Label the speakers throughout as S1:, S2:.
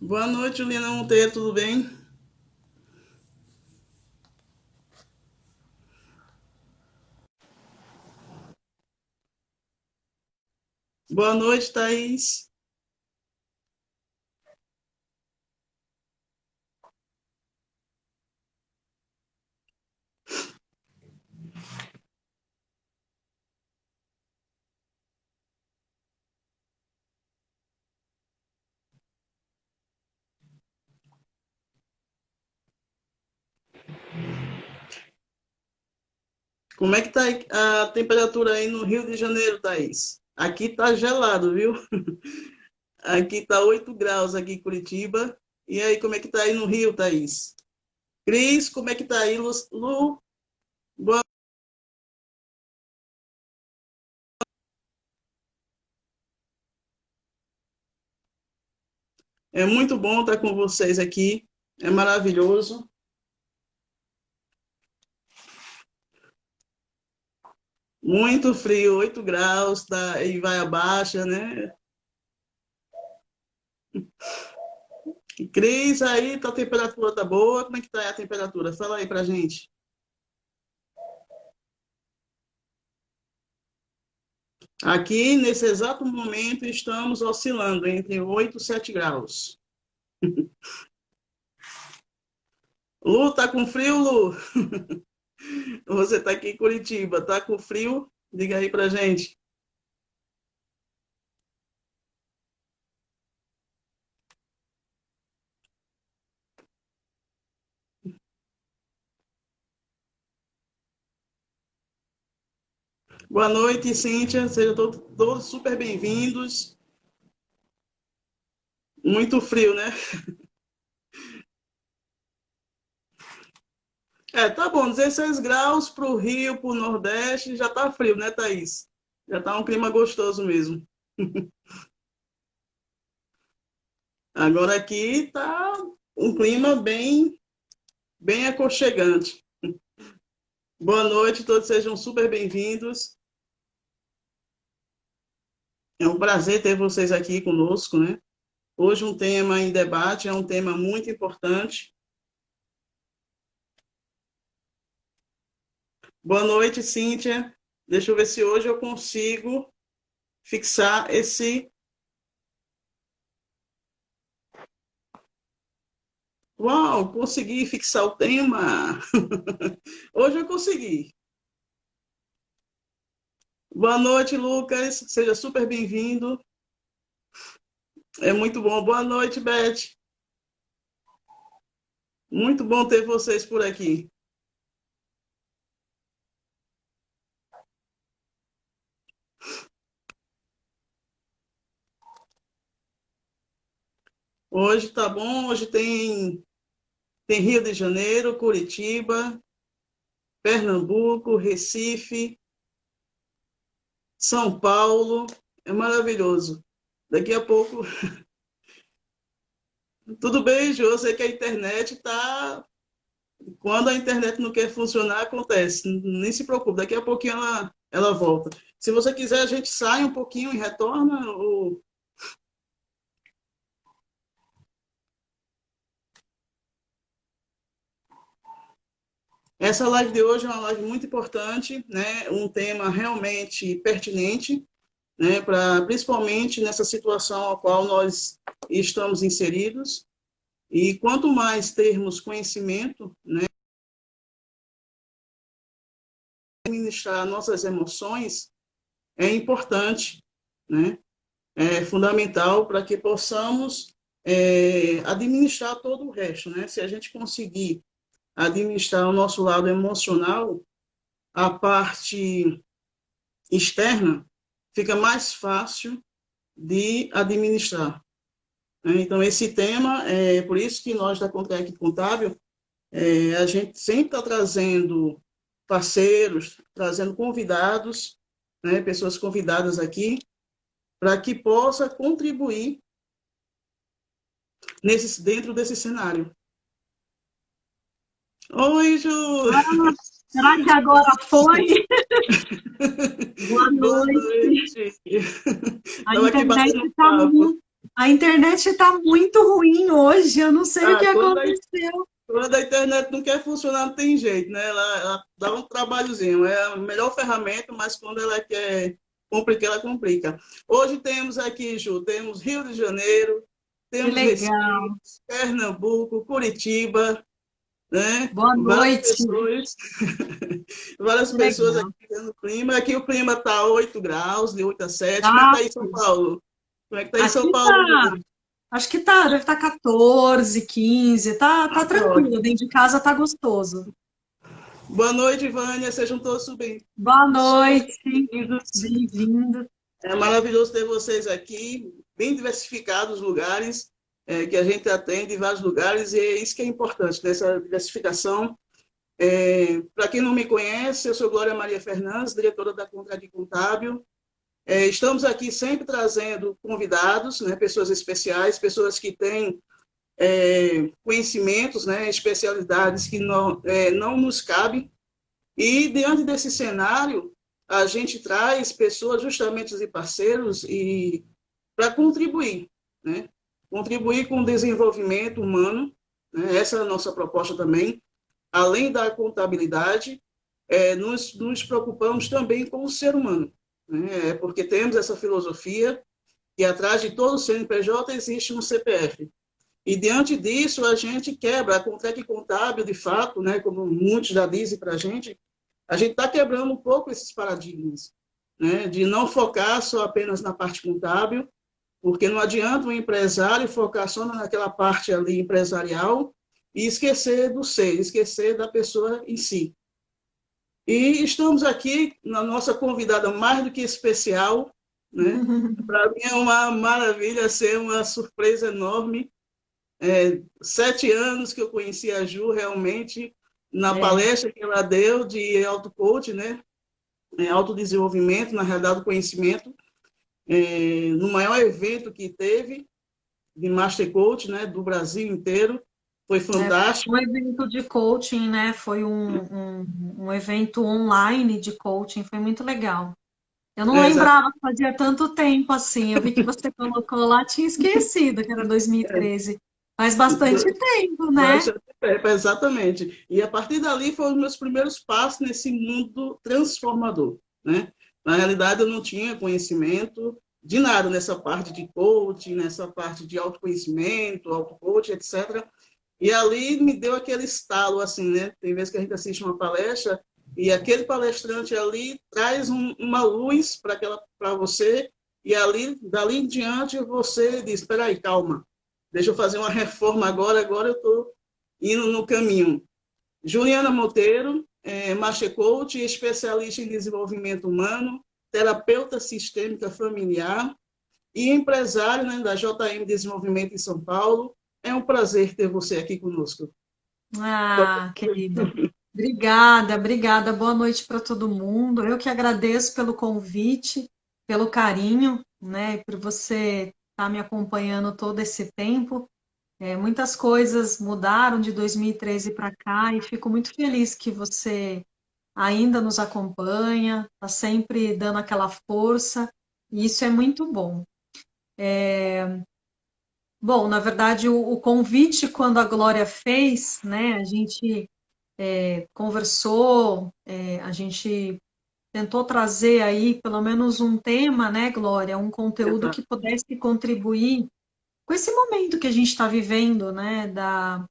S1: Boa noite, Juliana Monteiro, tudo bem? Boa noite, Thaís. Como é que tá a temperatura aí no Rio de Janeiro, Thaís? Aqui tá gelado, viu? Aqui tá 8 graus aqui em Curitiba. E aí, como é que tá aí no Rio, Thaís? Cris, como é que tá aí, Lu? Boa- É muito bom estar com vocês aqui. É maravilhoso. Muito frio, 8 graus, tá, e vai abaixo, né? Cris, aí tá, a temperatura tá boa. Como é que tá a temperatura? Fala aí pra gente. Aqui, nesse exato momento, estamos oscilando entre 8 e 7 graus. Lu, tá com frio, Lu? Você tá aqui em Curitiba, tá com frio? Diga aí pra gente. Boa noite, Cíntia. Sejam todos super bem-vindos. Muito frio, né? É, tá bom, 16 graus para o Rio, para o Nordeste, já tá frio, né, Thaís? Já tá um clima gostoso mesmo. Agora aqui tá um clima bem aconchegante. Boa noite, todos sejam super bem-vindos. É um prazer ter vocês aqui conosco, né? Hoje um tema em debate, é um tema muito importante. Boa noite, Cíntia. Deixa eu ver se hoje eu consigo fixar esse. Uau, consegui fixar o tema. Hoje eu consegui. Boa noite, Lucas. Seja super bem-vindo. É muito bom. Boa noite, Beth. Muito bom ter vocês por aqui. Hoje tá bom. Hoje tem Rio de Janeiro, Curitiba, Pernambuco, Recife, São Paulo. É maravilhoso. Daqui a pouco. Tudo bem, Jô? Eu sei que a internet está. Quando a internet não quer funcionar, acontece. Nem se preocupe, daqui a pouquinho ela volta. Se você quiser, a gente sai um pouquinho e retorna. Essa live de hoje é uma live muito importante, né? Um tema realmente pertinente, né? Principalmente nessa situação a qual nós estamos inseridos. E quanto mais termos conhecimento, né? Administrar nossas emoções é importante, né? É fundamental para que possamos administrar todo o resto, né? Se a gente conseguir administrar o nosso lado emocional, a parte externa fica mais fácil de administrar, né? Então, esse tema, é por isso que nós da Contract Contábil, a gente sempre está trazendo parceiros, trazendo convidados, né? Pessoas convidadas aqui, para que possa contribuir dentro desse cenário. Oi, Ju!
S2: Ah, será que agora foi? Boa
S1: Boa
S2: noite.
S1: noite!
S2: A
S1: Estava aqui
S2: internet
S1: batendo um
S2: está
S1: papo.
S2: A internet está muito ruim hoje, eu não sei o
S1: Ah,
S2: que aconteceu.
S1: quando a internet não quer funcionar, não tem jeito, né? Ela dá um trabalhozinho. É a melhor ferramenta, mas quando ela quer complicar, ela complica. Hoje temos aqui, Ju, temos Rio de Janeiro,
S2: Que
S1: temos
S2: legal.
S1: Recife, Pernambuco, Curitiba, né?
S2: Boa
S1: Várias
S2: noite.
S1: pessoas, várias
S2: Que
S1: pessoas
S2: legal.
S1: aqui no clima. Aqui o clima está 8 graus, de 8 a 7. Como é que
S2: Tá,
S1: está aí em São Paulo? Como é que está aí em São
S2: aqui
S1: Paulo
S2: tá,
S1: hoje?
S2: acho que tá, deve estar 14, 15, tá
S1: Ah, que
S2: tranquilo,
S1: ótimo.
S2: dentro de casa tá gostoso.
S1: Boa noite, Vânia. Sejam todos
S2: Boa
S1: super
S2: noite,
S1: bem-vindos.
S2: bem-vindo.
S1: É maravilhoso ter vocês aqui, bem diversificados os lugares que a gente atende em vários lugares, e é isso que é importante, dessa diversificação. Para quem não me conhece, eu sou Glória Maria Fernandes, diretora da Contrade Contábil. Estamos aqui sempre trazendo convidados, né, pessoas especiais, pessoas que têm conhecimentos, né, especialidades que não nos cabem. E, diante desse cenário, a gente traz pessoas justamente e parceiros e para contribuir, né? Contribuir com o desenvolvimento humano, né? Essa é a nossa proposta também. Além da contabilidade, nos preocupamos também com o ser humano, né? Porque temos essa filosofia que atrás de todo CNPJ existe um CPF. E diante disso, a gente quebra a contrato contábil, de fato, né? Como muitos já dizem para a gente está quebrando um pouco esses paradigmas, né? De não focar só apenas na parte contábil, porque não adianta um empresário focar só naquela parte ali empresarial e esquecer do ser, esquecer da pessoa em si. E estamos aqui na nossa convidada mais do que especial, né? Para mim é uma maravilha, ser uma surpresa enorme. 7 anos que eu conheci a Ju realmente na
S2: É,
S1: palestra que ela deu de auto-coach, né? Autodesenvolvimento, na realidade, do conhecimento, no maior evento que teve, de Master Coach, né, do Brasil inteiro. Foi
S2: foi um
S1: fantástico.
S2: evento de coaching, né? Foi um evento online de coaching, foi muito legal. Eu não
S1: Exato.
S2: lembrava que fazia tanto tempo assim. Eu vi que você colocou lá, tinha esquecido que era 2013. Faz bastante tempo, né?
S1: Bastante tempo, exatamente. E a partir dali foram os meus primeiros passos nesse mundo transformador, né? Na realidade, eu não tinha conhecimento de nada nessa parte de coaching, nessa parte de autoconhecimento, auto-coaching, etc. E ali me deu aquele estalo, assim, né? Tem vezes que a gente assiste uma palestra e aquele palestrante ali traz uma luz para você, e ali, dali em diante, você diz: espera aí, calma, deixa eu fazer uma reforma agora eu estou indo no caminho. Juliana Monteiro, Master Coach, especialista em desenvolvimento humano, terapeuta sistêmica familiar e empresário, né, da JM Desenvolvimento em São Paulo. É um prazer ter você aqui conosco.
S2: Ah, querida. Obrigada, obrigada. Boa noite para todo mundo. Eu que agradeço pelo convite, pelo carinho, né, por você estar me acompanhando todo esse tempo. Muitas coisas mudaram de 2013 para cá e fico muito feliz que você ainda nos acompanha, está sempre dando aquela força, e isso é muito bom. Bom, na verdade, o convite, quando a Glória fez, né, a gente conversou, a gente tentou trazer aí pelo menos um tema, né, Glória, um conteúdo que pudesse contribuir com esse momento que a gente está vivendo, né, da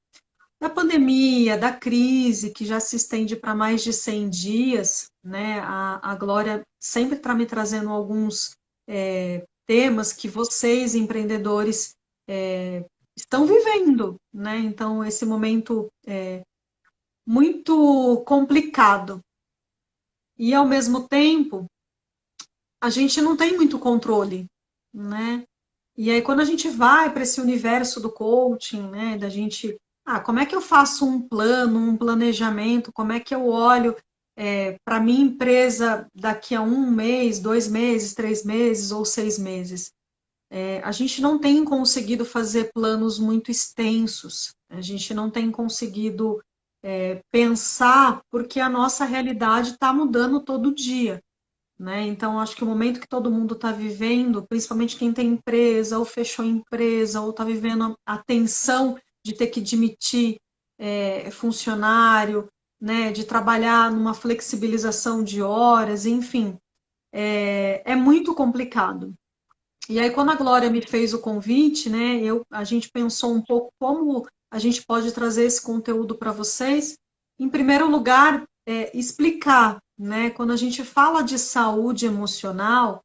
S2: pandemia, da crise, que já se estende para mais de 100 dias, né? A Glória sempre está me trazendo alguns temas que vocês, empreendedores, estão vivendo, né? Então, esse momento muito complicado. E, ao mesmo tempo, a gente não tem muito controle, né? E aí, quando a gente vai para esse universo do coaching, né, da gente, como é que eu faço um plano, um planejamento, como é que eu olho para a minha empresa daqui a 1 mês, 2 meses, 3 meses ou 6 meses? A gente não tem conseguido fazer planos muito extensos, a gente não tem conseguido pensar, porque a nossa realidade está mudando todo dia. né? Então, acho que o momento que todo mundo está vivendo, principalmente quem tem empresa, ou fechou empresa, ou está vivendo a tensão de ter que demitir funcionário, né? De trabalhar numa flexibilização de horas, enfim, é muito complicado. E aí, quando a Glória me fez o convite, né, a gente pensou um pouco como a gente pode trazer esse conteúdo para vocês. Em primeiro lugar, explicar, né, quando a gente fala de saúde emocional,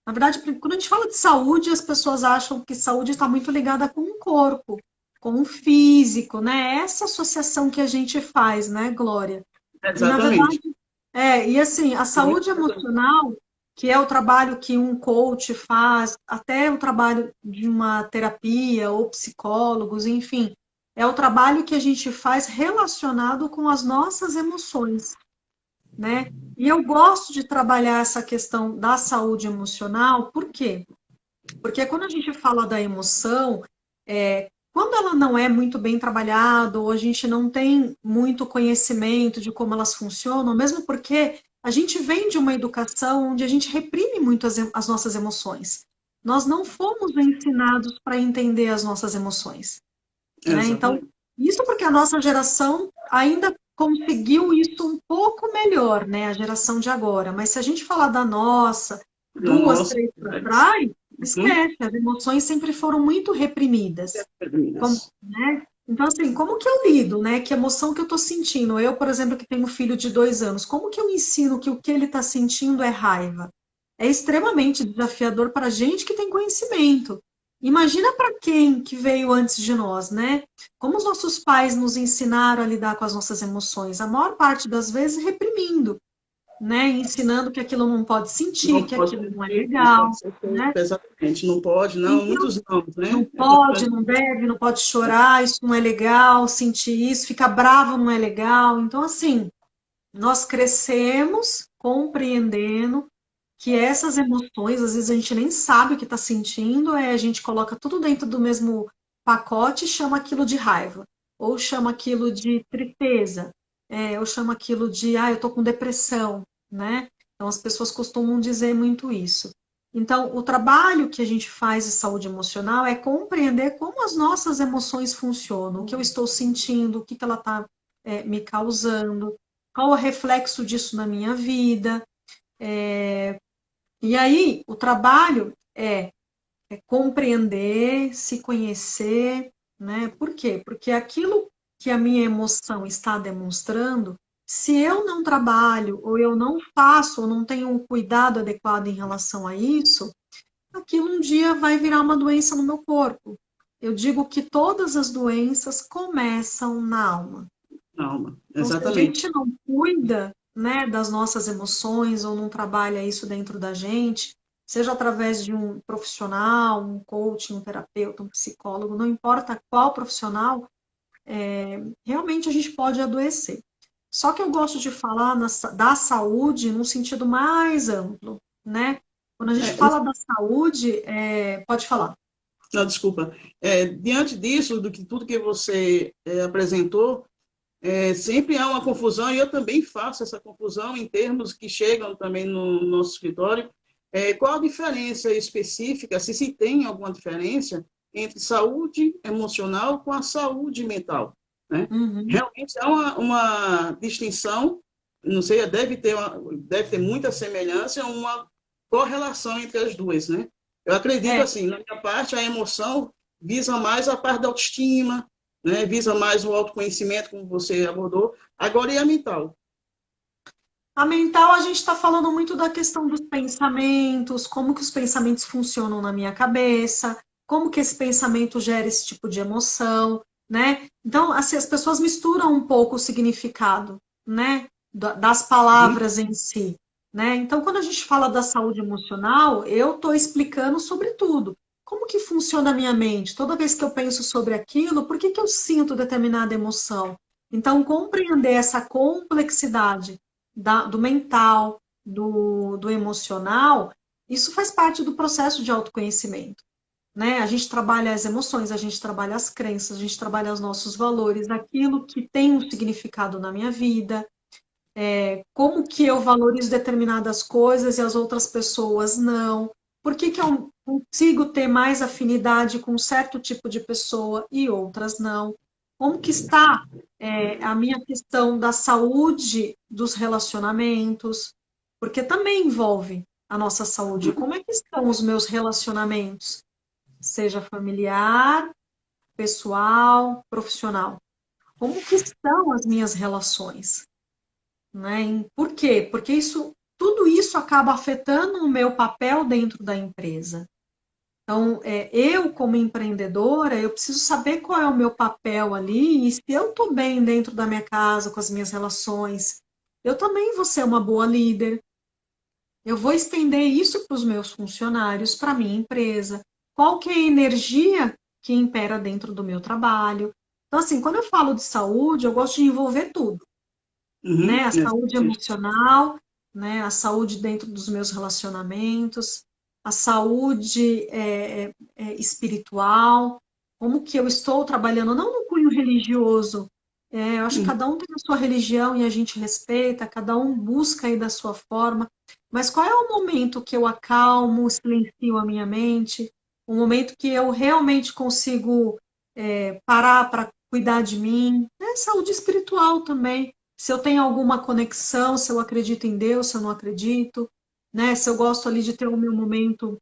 S2: na verdade, quando a gente fala de saúde, as pessoas acham que saúde está muito ligada com o corpo, com o físico, né? Essa associação que a gente faz, né, Glória? E na
S1: Exatamente.
S2: verdade, e assim, a
S1: Muito
S2: saúde
S1: importante.
S2: emocional, que é o trabalho que um coach faz, até o trabalho de uma terapia ou psicólogos, enfim, é o trabalho que a gente faz relacionado com as nossas emoções, né? E eu gosto de trabalhar essa questão da saúde emocional, por quê? Porque quando a gente fala da emoção, quando ela não é muito bem trabalhada, ou a gente não tem muito conhecimento de como elas funcionam, mesmo porque a gente vem de uma educação onde a gente reprime muito as nossas emoções. Nós não fomos ensinados para entender as nossas emoções, né? Então,
S1: Exatamente.
S2: isso porque a nossa geração ainda conseguiu isso um pouco melhor, né? A geração de agora. Mas se a gente falar da nossa, duas,
S1: Nossa,
S2: três para
S1: verdade.
S2: trás,
S1: Uhum.
S2: esquece, as emoções sempre foram muito reprimidas.
S1: Meninas.
S2: Né? Então, assim, como que eu lido, né? Que emoção que eu estou sentindo? Eu, por exemplo, que tenho um filho de 2 anos, como que eu ensino que o que ele está sentindo é raiva? É extremamente desafiador para a gente que tem conhecimento. Imagina para quem que veio antes de nós, né? Como os nossos pais nos ensinaram a lidar com as nossas emoções, a maior parte das vezes reprimindo, né? Ensinando que aquilo não pode sentir,
S1: Não
S2: que
S1: pode
S2: aquilo não é
S1: sentir, não pode
S2: legal,
S1: ser feito,
S2: né?
S1: exatamente. Não pode, não.
S2: Então,
S1: Muitos não,
S2: não
S1: né?
S2: pode,
S1: Exatamente.
S2: não deve, não pode chorar, isso não é legal, sentir isso, ficar bravo não é legal. Então, assim, nós crescemos compreendendo que essas emoções, às vezes a gente nem sabe o que está sentindo, a gente coloca tudo dentro do mesmo pacote e chama aquilo de raiva, ou chama aquilo de tristeza, ou chama aquilo de, eu tô com depressão, né? Então as pessoas costumam dizer muito isso. Então, o trabalho que a gente faz de saúde emocional é compreender como as nossas emoções funcionam, o que eu estou sentindo, o que ela está me causando, qual o reflexo disso na minha vida. E aí, o trabalho é compreender, se conhecer, né? Por quê? Porque aquilo que a minha emoção está demonstrando, se eu não trabalho, ou eu não faço, ou não tenho um cuidado adequado em relação a isso, aquilo um dia vai virar uma doença no meu corpo. Eu digo que todas as doenças começam na alma.
S1: Calma.
S2: Então, se a
S1: Exatamente.
S2: gente não cuida, né, das nossas emoções ou não trabalha isso dentro da gente, seja através de um profissional, um coach, um terapeuta, um psicólogo, não importa qual profissional, realmente a gente pode adoecer. Só que eu gosto de falar da saúde num sentido mais amplo, né? Quando a gente
S1: É,
S2: fala da saúde, pode falar.
S1: não, desculpa. Diante disso, do que tudo que você apresentou, sempre há uma confusão, e eu também faço essa confusão em termos que chegam também no nosso escritório. Qual a diferença específica, se tem alguma diferença, entre saúde emocional com a saúde mental? Né?
S2: Uhum.
S1: Realmente há uma distinção, não sei, deve ter muita semelhança, uma correlação entre as duas. Né? Eu acredito
S2: É,
S1: assim, na minha parte, a emoção visa mais a parte da autoestima, né? Visa mais o autoconhecimento, como você abordou. Agora, e a mental?
S2: a mental, a gente está falando muito da questão dos pensamentos, como que os pensamentos funcionam na minha cabeça, como que esse pensamento gera esse tipo de emoção, né? Então, assim, as pessoas misturam um pouco o significado, né, das
S1: Uhum.
S2: palavras em si, né? Então, quando a gente fala da saúde emocional, eu estou explicando sobre tudo. Como que funciona a minha mente? Toda vez que eu penso sobre aquilo, por que que eu sinto determinada emoção? Então, compreender essa complexidade do mental, do emocional, isso faz parte do processo de autoconhecimento. Né? A gente trabalha as emoções, a gente trabalha as crenças, a gente trabalha os nossos valores, aquilo que tem um significado na minha vida. como que eu valorizo determinadas coisas e as outras pessoas não? Por que que eu consigo ter mais afinidade com um certo tipo de pessoa e outras não? Como que está, a minha questão da saúde dos relacionamentos? Porque também envolve a nossa saúde. Como é que estão os meus relacionamentos? Seja familiar, pessoal, profissional. Como que estão as minhas relações? Né? Por quê? Porque tudo isso acaba afetando o meu papel dentro da empresa. Então, eu como empreendedora, eu preciso saber qual é o meu papel ali e se eu estou bem dentro da minha casa, com as minhas relações, eu também vou ser uma boa líder. Eu vou estender isso para os meus funcionários, para a minha empresa. Qual que é a energia que impera dentro do meu trabalho? Então, assim, quando eu falo de saúde, eu gosto de envolver tudo, né?
S1: Uhum.
S2: A saúde emocional, né? A saúde dentro dos meus relacionamentos, a saúde espiritual, como que eu estou trabalhando, não no cunho religioso. Eu acho que
S1: Uhum.
S2: cada um tem a sua religião e a gente respeita, cada um busca aí da sua forma, mas qual é o momento que eu acalmo, silencio a minha mente, o momento que eu realmente consigo parar para cuidar de mim, né? Saúde espiritual também, se eu tenho alguma conexão, se eu acredito em Deus, se eu não acredito, né? Se eu gosto ali de ter o meu momento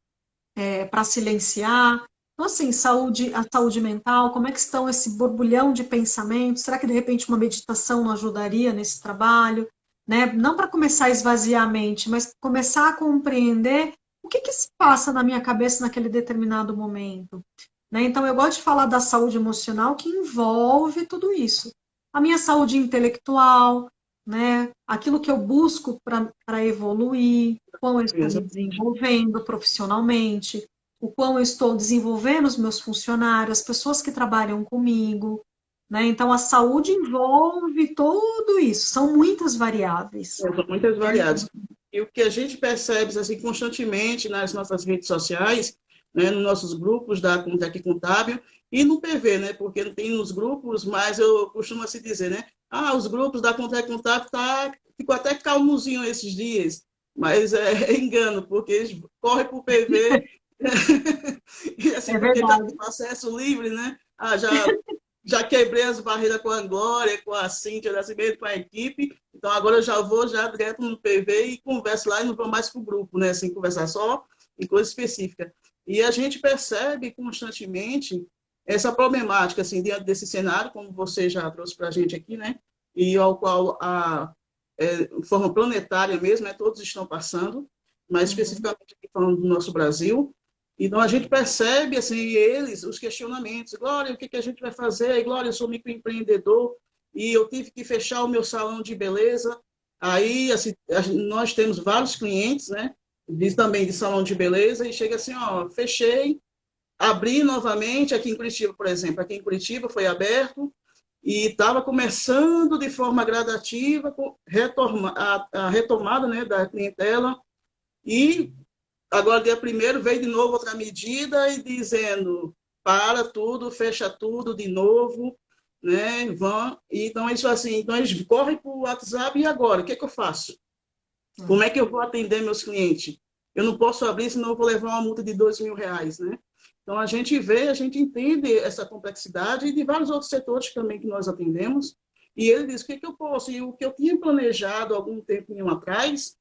S2: para silenciar. Então, assim, a saúde mental, como é que estão esse borbulhão de pensamentos? Será que de repente uma meditação não ajudaria nesse trabalho? Né? Não para começar a esvaziar a mente, mas começar a compreender o que que se passa na minha cabeça naquele determinado momento. Né? Então, eu gosto de falar da saúde emocional que envolve tudo isso. A minha saúde intelectual, né? Aquilo que eu busco para evoluir, quão eu estou me
S1: Exatamente.
S2: desenvolvendo profissionalmente, o quão eu estou desenvolvendo os meus funcionários, as pessoas que trabalham comigo. Né? Então, a saúde envolve tudo isso, são muitas variáveis.
S1: São muitas variáveis. E o que a gente percebe assim, constantemente nas nossas redes sociais, né, nos nossos grupos da Contec Contábil e no PV, né, porque não tem nos grupos, mas eu costumo assim dizer, né, os grupos da Contec Contábil ficou até calmozinho esses dias, mas é engano, porque eles correm para o PV e assim,
S2: É
S1: porque está
S2: verdade.
S1: com acesso livre, né? Já quebrei as barreiras com a Glória, com a Cíntia Nascimento, com a equipe. Então, agora eu já vou já direto no PV e converso lá e não vou mais para o grupo, né? Assim, conversar só em coisa específica. E a gente percebe constantemente essa problemática, assim, diante desse cenário, como você já trouxe para a gente aqui, né? E ao qual, de forma planetária mesmo, né? Todos estão passando, mas
S2: Uhum.
S1: especificamente aqui falando do nosso Brasil, então, a gente percebe, assim, eles, os questionamentos. Glória, o que a gente vai fazer? Glória, eu sou microempreendedor e eu tive que fechar o meu salão de beleza. Aí, assim, nós temos vários clientes, né? Também de salão de beleza e chega assim, ó, fechei, abri novamente aqui em Curitiba, por exemplo. Aqui em Curitiba foi aberto e estava começando de forma gradativa a retomada, né, da clientela e agora, dia primeiro, veio de novo outra medida e dizendo para tudo, fecha tudo de novo, né? Então, isso assim, então eles correm para o WhatsApp e agora? O que é que eu faço? Como é que eu vou atender meus clientes? Eu não posso abrir, senão eu vou levar uma multa de R$ 2.000, né? Então, a gente vê, a gente entende essa complexidade e de vários outros setores também que nós atendemos. E ele diz, o que, é que eu posso? E o que eu tinha planejado algum tempo atrás,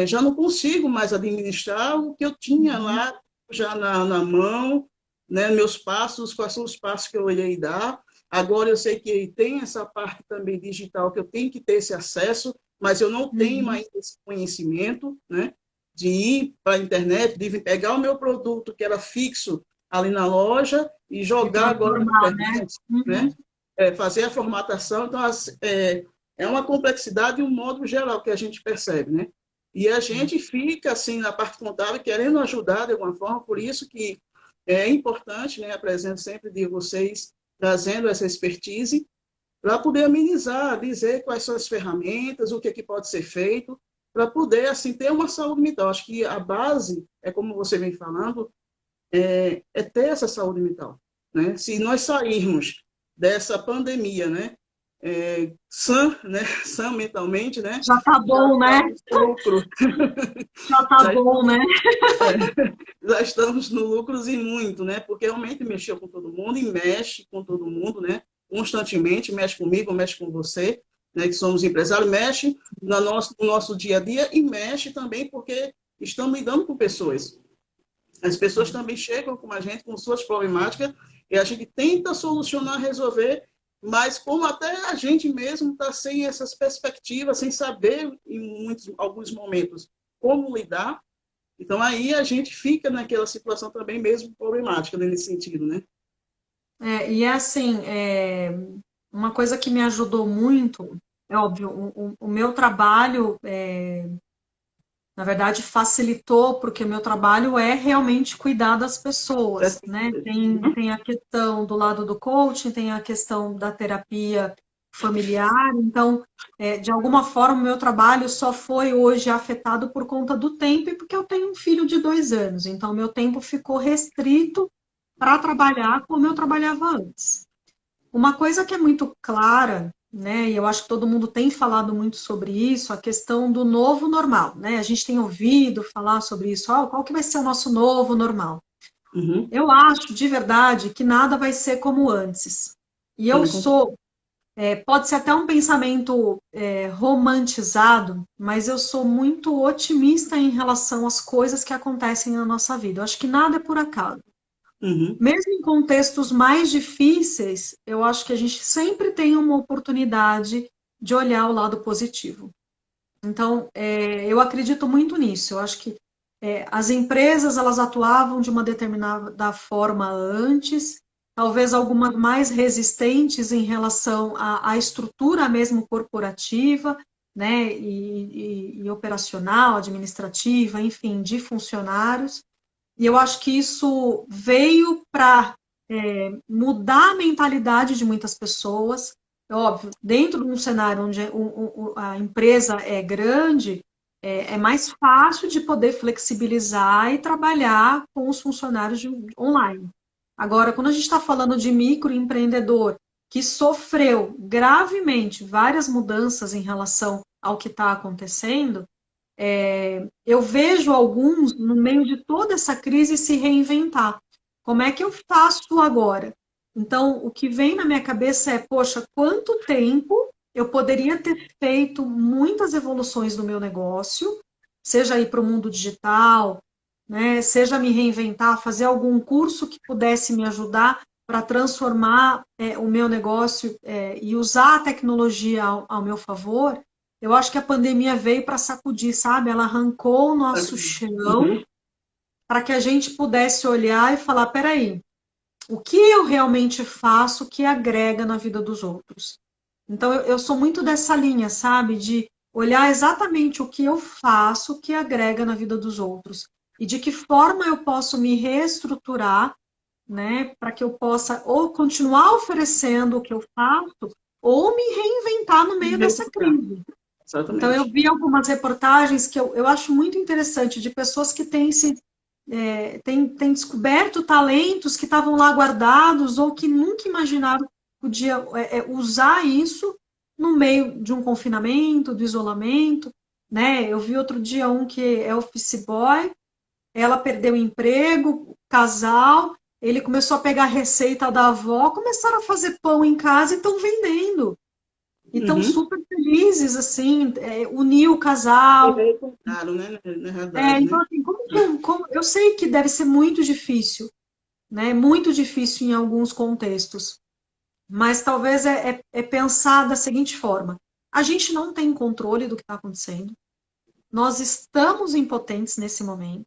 S1: já não consigo mais administrar o que eu tinha
S2: Uhum.
S1: lá já na mão, né, meus passos, quais são os passos que eu irei dar. Agora eu sei que tem essa parte também digital que eu tenho que ter esse acesso, mas eu não tenho
S2: Uhum.
S1: mais esse conhecimento, né, de ir para a internet, de pegar o meu produto que era fixo ali na loja e
S2: E
S1: jogar agora na
S2: transformar, né?
S1: internet, né,
S2: Uhum.
S1: fazer a formatação. Então, é uma complexidade e um modo geral que a gente percebe, né? E a gente fica, assim, na parte contábil, querendo ajudar de alguma forma, por isso que é importante, né, a presença sempre de vocês, trazendo essa expertise, para poder amenizar, dizer quais são as ferramentas, o que, é que pode ser feito, para poder, assim, ter uma saúde mental. Acho que a base, é como você vem falando, ter essa saúde mental, né? Se nós sairmos dessa pandemia, né, sã, né? Sã mentalmente, né?
S2: Já tá
S1: Já
S2: bom, né?
S1: estamos no lucro.
S2: Já tá
S1: Já,
S2: bom, né?
S1: já estamos no lucro e muito, né? Porque realmente mexeu com todo mundo e mexe com todo mundo, né? Constantemente, mexe comigo, mexe com você, né? Que somos empresários, mexe no nosso dia a dia e mexe também porque estamos lidando com pessoas. As pessoas também chegam com a gente com suas problemáticas e a gente tenta solucionar, resolver, mas como até a gente mesmo está sem essas perspectivas, sem saber alguns momentos como lidar, então aí a gente fica naquela situação também mesmo problemática né, nesse sentido, né?
S2: E é assim, uma coisa que me ajudou muito, é óbvio, o meu trabalho, na verdade, facilitou, porque o meu trabalho é realmente cuidar das pessoas, né? Tem a questão do lado do coaching, tem a questão da terapia familiar, então, de alguma forma, o meu trabalho só foi hoje afetado por conta do tempo e porque eu tenho um filho de 2 anos, então, meu tempo ficou restrito para trabalhar como eu trabalhava antes. Uma coisa que é muito clara, né, e eu acho que todo mundo tem falado muito sobre isso, a questão do novo normal, né? A gente tem ouvido falar sobre isso, qual que vai ser o nosso novo normal?
S1: Uhum.
S2: Eu acho de verdade que nada vai ser como antes. E eu
S1: Sim,
S2: sou, pode ser até um pensamento romantizado, mas eu sou muito otimista em relação às coisas que acontecem na nossa vida. Eu acho que nada é por acaso.
S1: uhum.
S2: Mesmo em contextos mais difíceis, eu acho que a gente sempre tem uma oportunidade de olhar o lado positivo. Então, eu acredito muito nisso. Eu acho que as empresas elas atuavam de uma determinada forma antes, talvez algumas mais resistentes em relação à estrutura mesmo corporativa, né, e operacional, administrativa, enfim, de funcionários. E eu acho que isso veio para mudar a mentalidade de muitas pessoas. É óbvio, dentro de um cenário onde a empresa é grande, é mais fácil de poder flexibilizar e trabalhar com os funcionários online. Agora, quando a gente está falando de microempreendedor que sofreu gravemente várias mudanças em relação ao que está acontecendo, eu vejo alguns, no meio de toda essa crise, se reinventar. Como é que eu faço agora? Então, o que vem na minha cabeça é, poxa, quanto tempo eu poderia ter feito muitas evoluções no meu negócio, seja ir para o mundo digital, né, seja me reinventar, fazer algum curso que pudesse me ajudar para transformar o meu negócio e usar a tecnologia ao meu favor. Eu acho que a pandemia veio para sacudir, sabe? Ela arrancou o nosso chão
S1: Uhum.
S2: para que a gente pudesse olhar e falar: peraí, o que eu realmente faço que agrega na vida dos outros? Então, eu sou muito dessa linha, sabe? De olhar exatamente o que eu faço que agrega na vida dos outros. E de que forma eu posso me reestruturar, né? Para que eu possa ou continuar oferecendo o que eu faço, ou me reinventar no meio dessa
S1: Reeducar.
S2: crise. Então, eu
S1: Exatamente.
S2: vi algumas reportagens que eu acho muito interessante, de pessoas que têm descoberto talentos que estavam lá guardados ou que nunca imaginaram que podia usar isso no meio de um confinamento, do isolamento, né? Eu vi outro dia um que é office boy, ela perdeu o emprego, casal, ele começou a pegar a receita da avó, começaram a fazer pão em casa e estão vendendo. E estão
S1: Uhum.
S2: super felizes, assim, uniu o
S1: E
S2: casal.
S1: reeducaram, né? Na realidade,
S2: Então,
S1: né?
S2: assim, eu sei que deve ser muito difícil, né? Muito difícil em alguns contextos. Mas talvez é pensar da seguinte forma: a gente não tem controle do que está acontecendo, nós estamos impotentes nesse momento,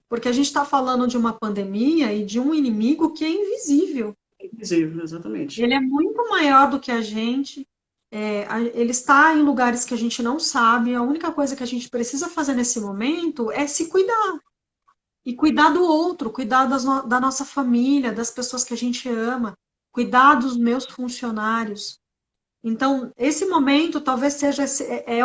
S2: porque a gente está falando de uma pandemia e de um inimigo que é invisível.
S1: Invisível, exatamente.
S2: Ele é muito maior do que a gente. Ele está em lugares que a gente não sabe. A única coisa que a gente precisa fazer nesse momento é se cuidar. E cuidar do outro, cuidar da nossa família, das pessoas que a gente ama, cuidar dos meus funcionários. Então, esse momento talvez seja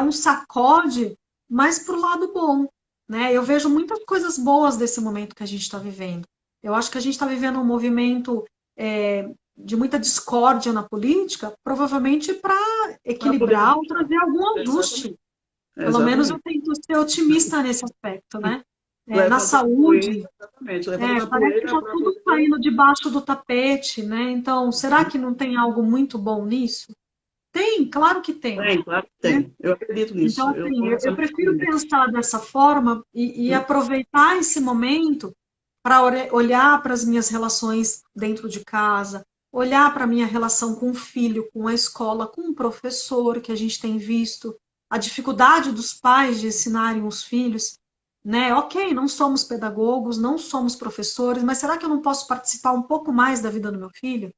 S2: um sacode, mas para o lado bom, né? Eu vejo muitas coisas boas desse momento que a gente está vivendo. Eu acho que a gente está vivendo um movimento de muita discórdia na política, provavelmente para
S1: Para poder
S2: equilibrar ou trazer algum ajuste.
S1: exatamente,
S2: Pelo menos eu
S1: exatamente.
S2: tento ser otimista nesse aspecto, né? Na
S1: Levantando
S2: saúde,
S1: poeira, exatamente, levantando a
S2: parece que
S1: poeira
S2: está
S1: para
S2: tudo
S1: poder.
S2: saindo debaixo do tapete, né? Então, será que não tem algo muito bom nisso? Tem, claro que tem,
S1: Tem, claro que
S2: né?
S1: tem. Eu acredito
S2: Então,
S1: nisso. Eu
S2: assim,
S1: estou
S2: eu
S1: nessa mesma
S2: prefiro
S1: linha.
S2: pensar dessa forma e aproveitar esse momento para olhar para as minhas relações dentro de casa, olhar para a minha relação com o filho, com a escola, com o professor, que a gente tem visto, a dificuldade dos pais de ensinarem os filhos, né? Ok, não somos pedagogos, não somos professores, mas será que eu não posso participar um pouco mais da vida do meu filho?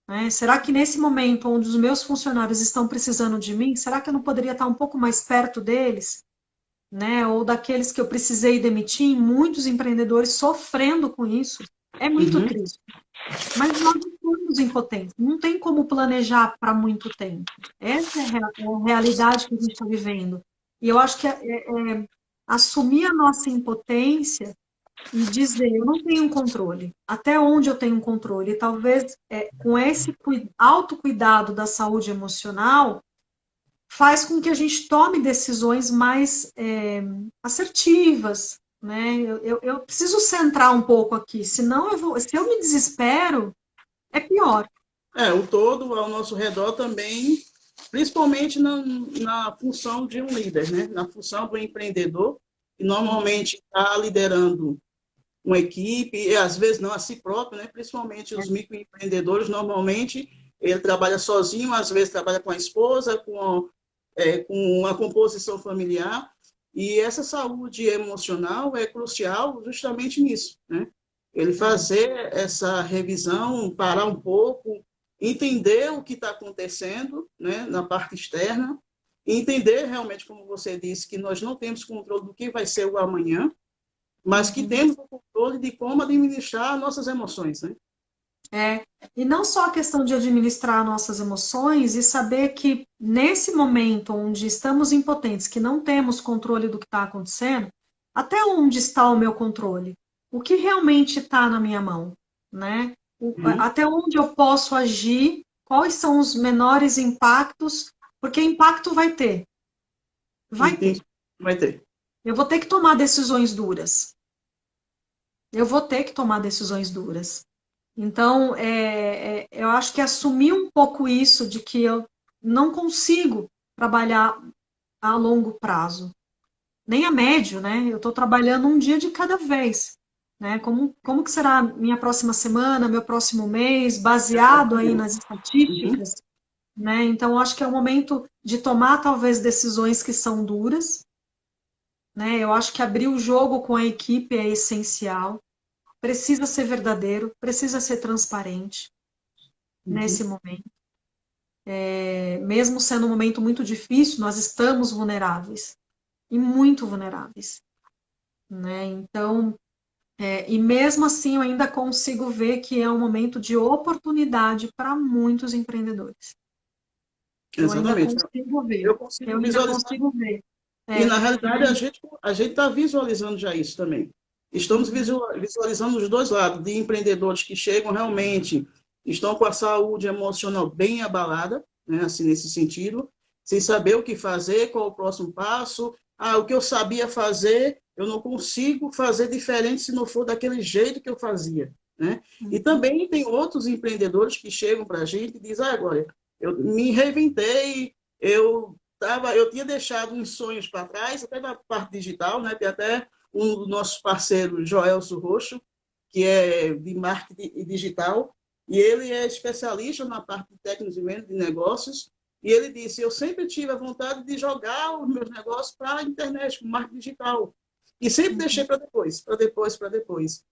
S2: Né? Será que nesse momento onde os meus funcionários estão precisando de mim, será que eu não poderia estar um pouco mais perto deles? Né? Ou daqueles que eu precisei demitir, muitos empreendedores sofrendo com isso. É muito
S1: Uhum.
S2: triste. Mas nós estamos impotentes. Não tem como planejar para muito tempo. Essa é a realidade que a gente está vivendo. E eu acho que assumir a nossa impotência e dizer, eu não tenho controle. Até onde eu tenho controle? E talvez com esse autocuidado da saúde emocional, faz com que a gente tome decisões mais assertivas, né? Eu preciso centrar um pouco aqui, senão se eu me desespero, é pior.
S1: O todo ao nosso redor também, principalmente na função de um líder, né? Na função do empreendedor, que normalmente está liderando uma equipe, e às vezes não a si próprio, né? Principalmente os microempreendedores, normalmente ele trabalha sozinho, às vezes trabalha com a esposa, com uma composição familiar, e essa saúde emocional é crucial justamente nisso, né? Ele fazer essa revisão, parar um pouco, entender o que está acontecendo, né, na parte externa, e entender realmente, como você disse, que nós não temos controle do que vai ser o amanhã, mas que temos o controle de como administrar nossas emoções, né?
S2: E não só a questão de administrar nossas emoções e saber que nesse momento onde estamos impotentes, que não temos controle do que está acontecendo, até onde está o meu controle? O que realmente está na minha mão, né?
S1: Uhum.
S2: Até onde eu posso agir? Quais são os menores impactos? Porque impacto vai ter, vai ter.
S1: Vai ter.
S2: Eu vou ter que tomar decisões duras. Eu vou ter que tomar decisões duras. Então, eu acho que assumir um pouco isso de que eu não consigo trabalhar a longo prazo, nem a médio, né? Eu estou trabalhando um dia de cada vez, né? Como que será minha próxima semana, meu próximo mês, baseado aí
S1: Exatamente.
S2: nas
S1: Uhum.
S2: estatísticas, né? Então, eu acho que é o momento de tomar talvez decisões que são duras, né? Eu acho que abrir o jogo com a equipe é essencial, precisa ser verdadeiro, precisa ser transparente nesse
S1: Uhum.
S2: momento. Mesmo sendo um momento muito difícil, nós estamos vulneráveis e muito vulneráveis, né? Então, e mesmo assim eu ainda consigo ver que é um momento de oportunidade para muitos empreendedores. Eu ainda
S1: Exatamente.
S2: consigo ver.
S1: Eu
S2: Eu
S1: consigo
S2: ainda
S1: visualizar.
S2: consigo ver.
S1: E,
S2: É,
S1: na realidade, a gente está visualizando já isso também. Estamos
S2: uhum,
S1: visualizando os dois lados, de empreendedores que chegam realmente, estão com a saúde emocional bem abalada, né, assim, nesse sentido, sem saber o que fazer, qual o próximo passo. O que eu sabia fazer, eu não consigo fazer diferente se não for daquele jeito que eu fazia, né? E
S2: uhum,
S1: também tem outros empreendedores que chegam para a gente e dizem, agora, eu me reinventei, eu tinha deixado uns sonhos para trás, até na parte digital, né? Tem até um dos nossos parceiros, Joelso Roxo, que é de marketing digital, e ele é especialista na parte de técnicos e vendas de negócios, e ele disse, eu sempre tive a vontade de jogar os meus negócios para a internet, com marketing digital, e sempre deixei
S2: uhum.
S1: para depois, para depois, para depois.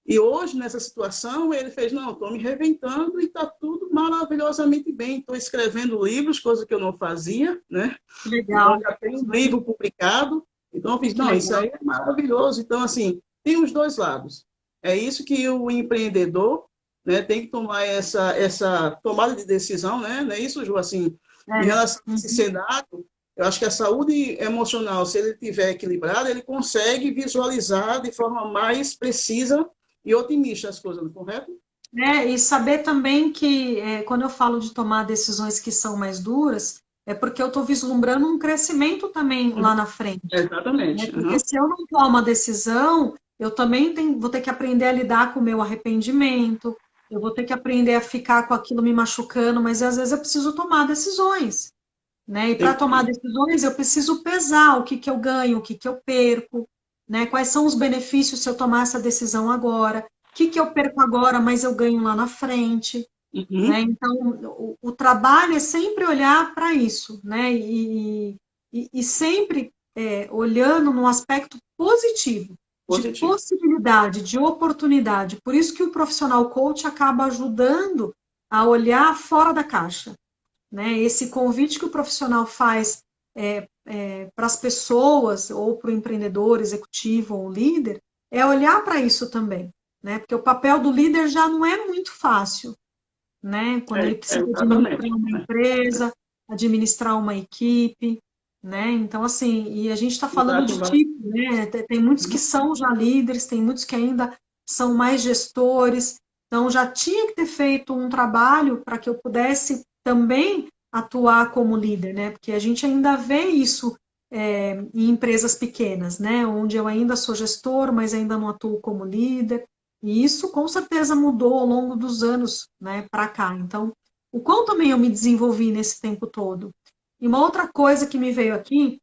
S1: E hoje, nessa situação, ele fez, não, estou me reinventando e está tudo maravilhosamente bem. Estou escrevendo livros, coisa que eu não fazia, né? Então,
S2: Legal,
S1: já tem um livro publicado. Então, eu fiz,
S2: que
S1: não, isso
S2: legal.
S1: aí é maravilhoso. Então, assim, tem os dois lados. É isso que o empreendedor, né, tem que tomar essa tomada de decisão, né? Não é isso, Ju? Assim, em relação a esse
S2: Uhum.
S1: cenário, eu acho que a saúde emocional, se ele estiver equilibrado, ele consegue visualizar de forma mais precisa e otimista as coisas, não é correto?
S2: né? E saber também que quando eu falo de tomar decisões que são mais duras, é porque eu estou vislumbrando um crescimento também lá na frente, né?
S1: Exatamente.
S2: Porque se eu não tomo a decisão, eu também vou ter que aprender a lidar com o meu arrependimento, eu vou ter que aprender a ficar com aquilo me machucando, mas às vezes eu preciso tomar decisões, né? E para
S1: Tem
S2: tomar
S1: que,
S2: decisões, eu preciso pesar o que que eu ganho, o que que eu perco, né? Quais são os benefícios se eu tomar essa decisão agora, o que que eu perco agora, mas eu ganho lá na frente, né?
S1: uhum,
S2: Então, o trabalho é sempre olhar para isso, né? E sempre olhando no aspecto positivo, de
S1: positivo.
S2: possibilidade, de oportunidade. Por isso que o profissional coach acaba ajudando a olhar fora da caixa, né? Esse convite que o profissional faz para as pessoas, ou para o empreendedor, executivo ou líder, é olhar para isso também, né? Porque o papel do líder já não é muito fácil, né? Quando ele precisa administrar
S1: Exatamente.
S2: uma
S1: Né?
S2: empresa, administrar uma equipe, né? Então, assim, e a gente está falando
S1: Exato,
S2: de tipo, né? Tem muitos que são já líderes, tem muitos que ainda são mais gestores, então já tinha que ter feito um trabalho para que eu pudesse também atuar como líder, né? Porque a gente ainda vê isso em empresas pequenas, né? Onde eu ainda sou gestor, mas ainda não atuo como líder. E isso com certeza mudou ao longo dos anos, né, para cá. Então, o quão também eu me desenvolvi nesse tempo todo. E uma outra coisa que me veio aqui,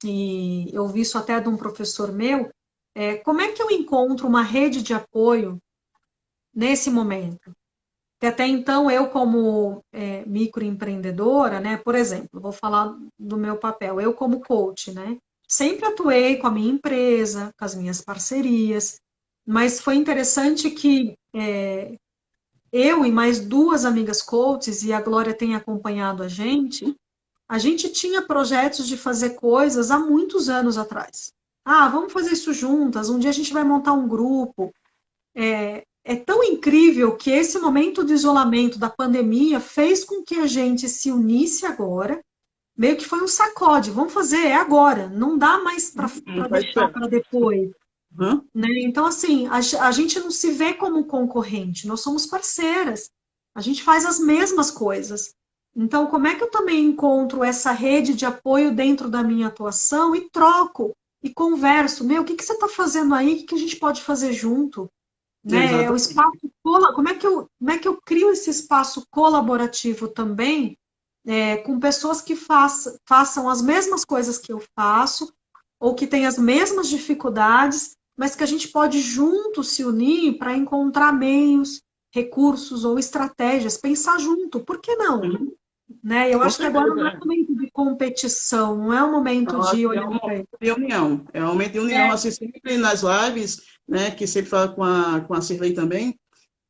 S2: e eu vi isso até de um professor meu, é como é que eu encontro uma rede de apoio nesse momento? Que até então eu, como microempreendedora, né, por exemplo, vou falar do meu papel, eu como coach, né, sempre atuei com a minha empresa, com as minhas parcerias, mas foi interessante que eu e mais duas amigas coaches, e a Glória tem acompanhado a gente tinha projetos de fazer coisas há muitos anos atrás. Ah, vamos fazer isso juntas, um dia a gente vai montar um grupo. É tão incrível que esse momento de isolamento da pandemia fez com que a gente se unisse agora, meio que foi um sacode, vamos fazer, é agora, não dá mais
S1: Não
S2: para
S1: faz
S2: deixar
S1: diferença.
S2: para depois.
S1: Uhum.
S2: Né? Então, assim, a gente não se vê como concorrente, nós somos parceiras, a gente faz as mesmas coisas. Então, como é que eu também encontro essa rede de apoio dentro da minha atuação e troco e converso? Meu, o que que você está fazendo aí? O que que a gente pode fazer junto? Né? O
S1: Exatamente.
S2: espaço, como é que eu crio esse espaço colaborativo também, com pessoas que façam as mesmas coisas que eu faço, ou que têm as mesmas dificuldades, mas que a gente pode juntos se unir para encontrar meios, recursos ou estratégias, pensar junto, por que não?
S1: Uhum.
S2: Né? Eu
S1: Com
S2: acho que agora
S1: certeza.
S2: não é um momento de competição, não é um momento
S1: Eu acho
S2: de
S1: que é
S2: olhar
S1: um
S2: para
S1: momento
S2: ele.
S1: de união. É um momento de união,
S2: É,
S1: assim, sempre nas lives, né, que sempre fala com a Cirlei também,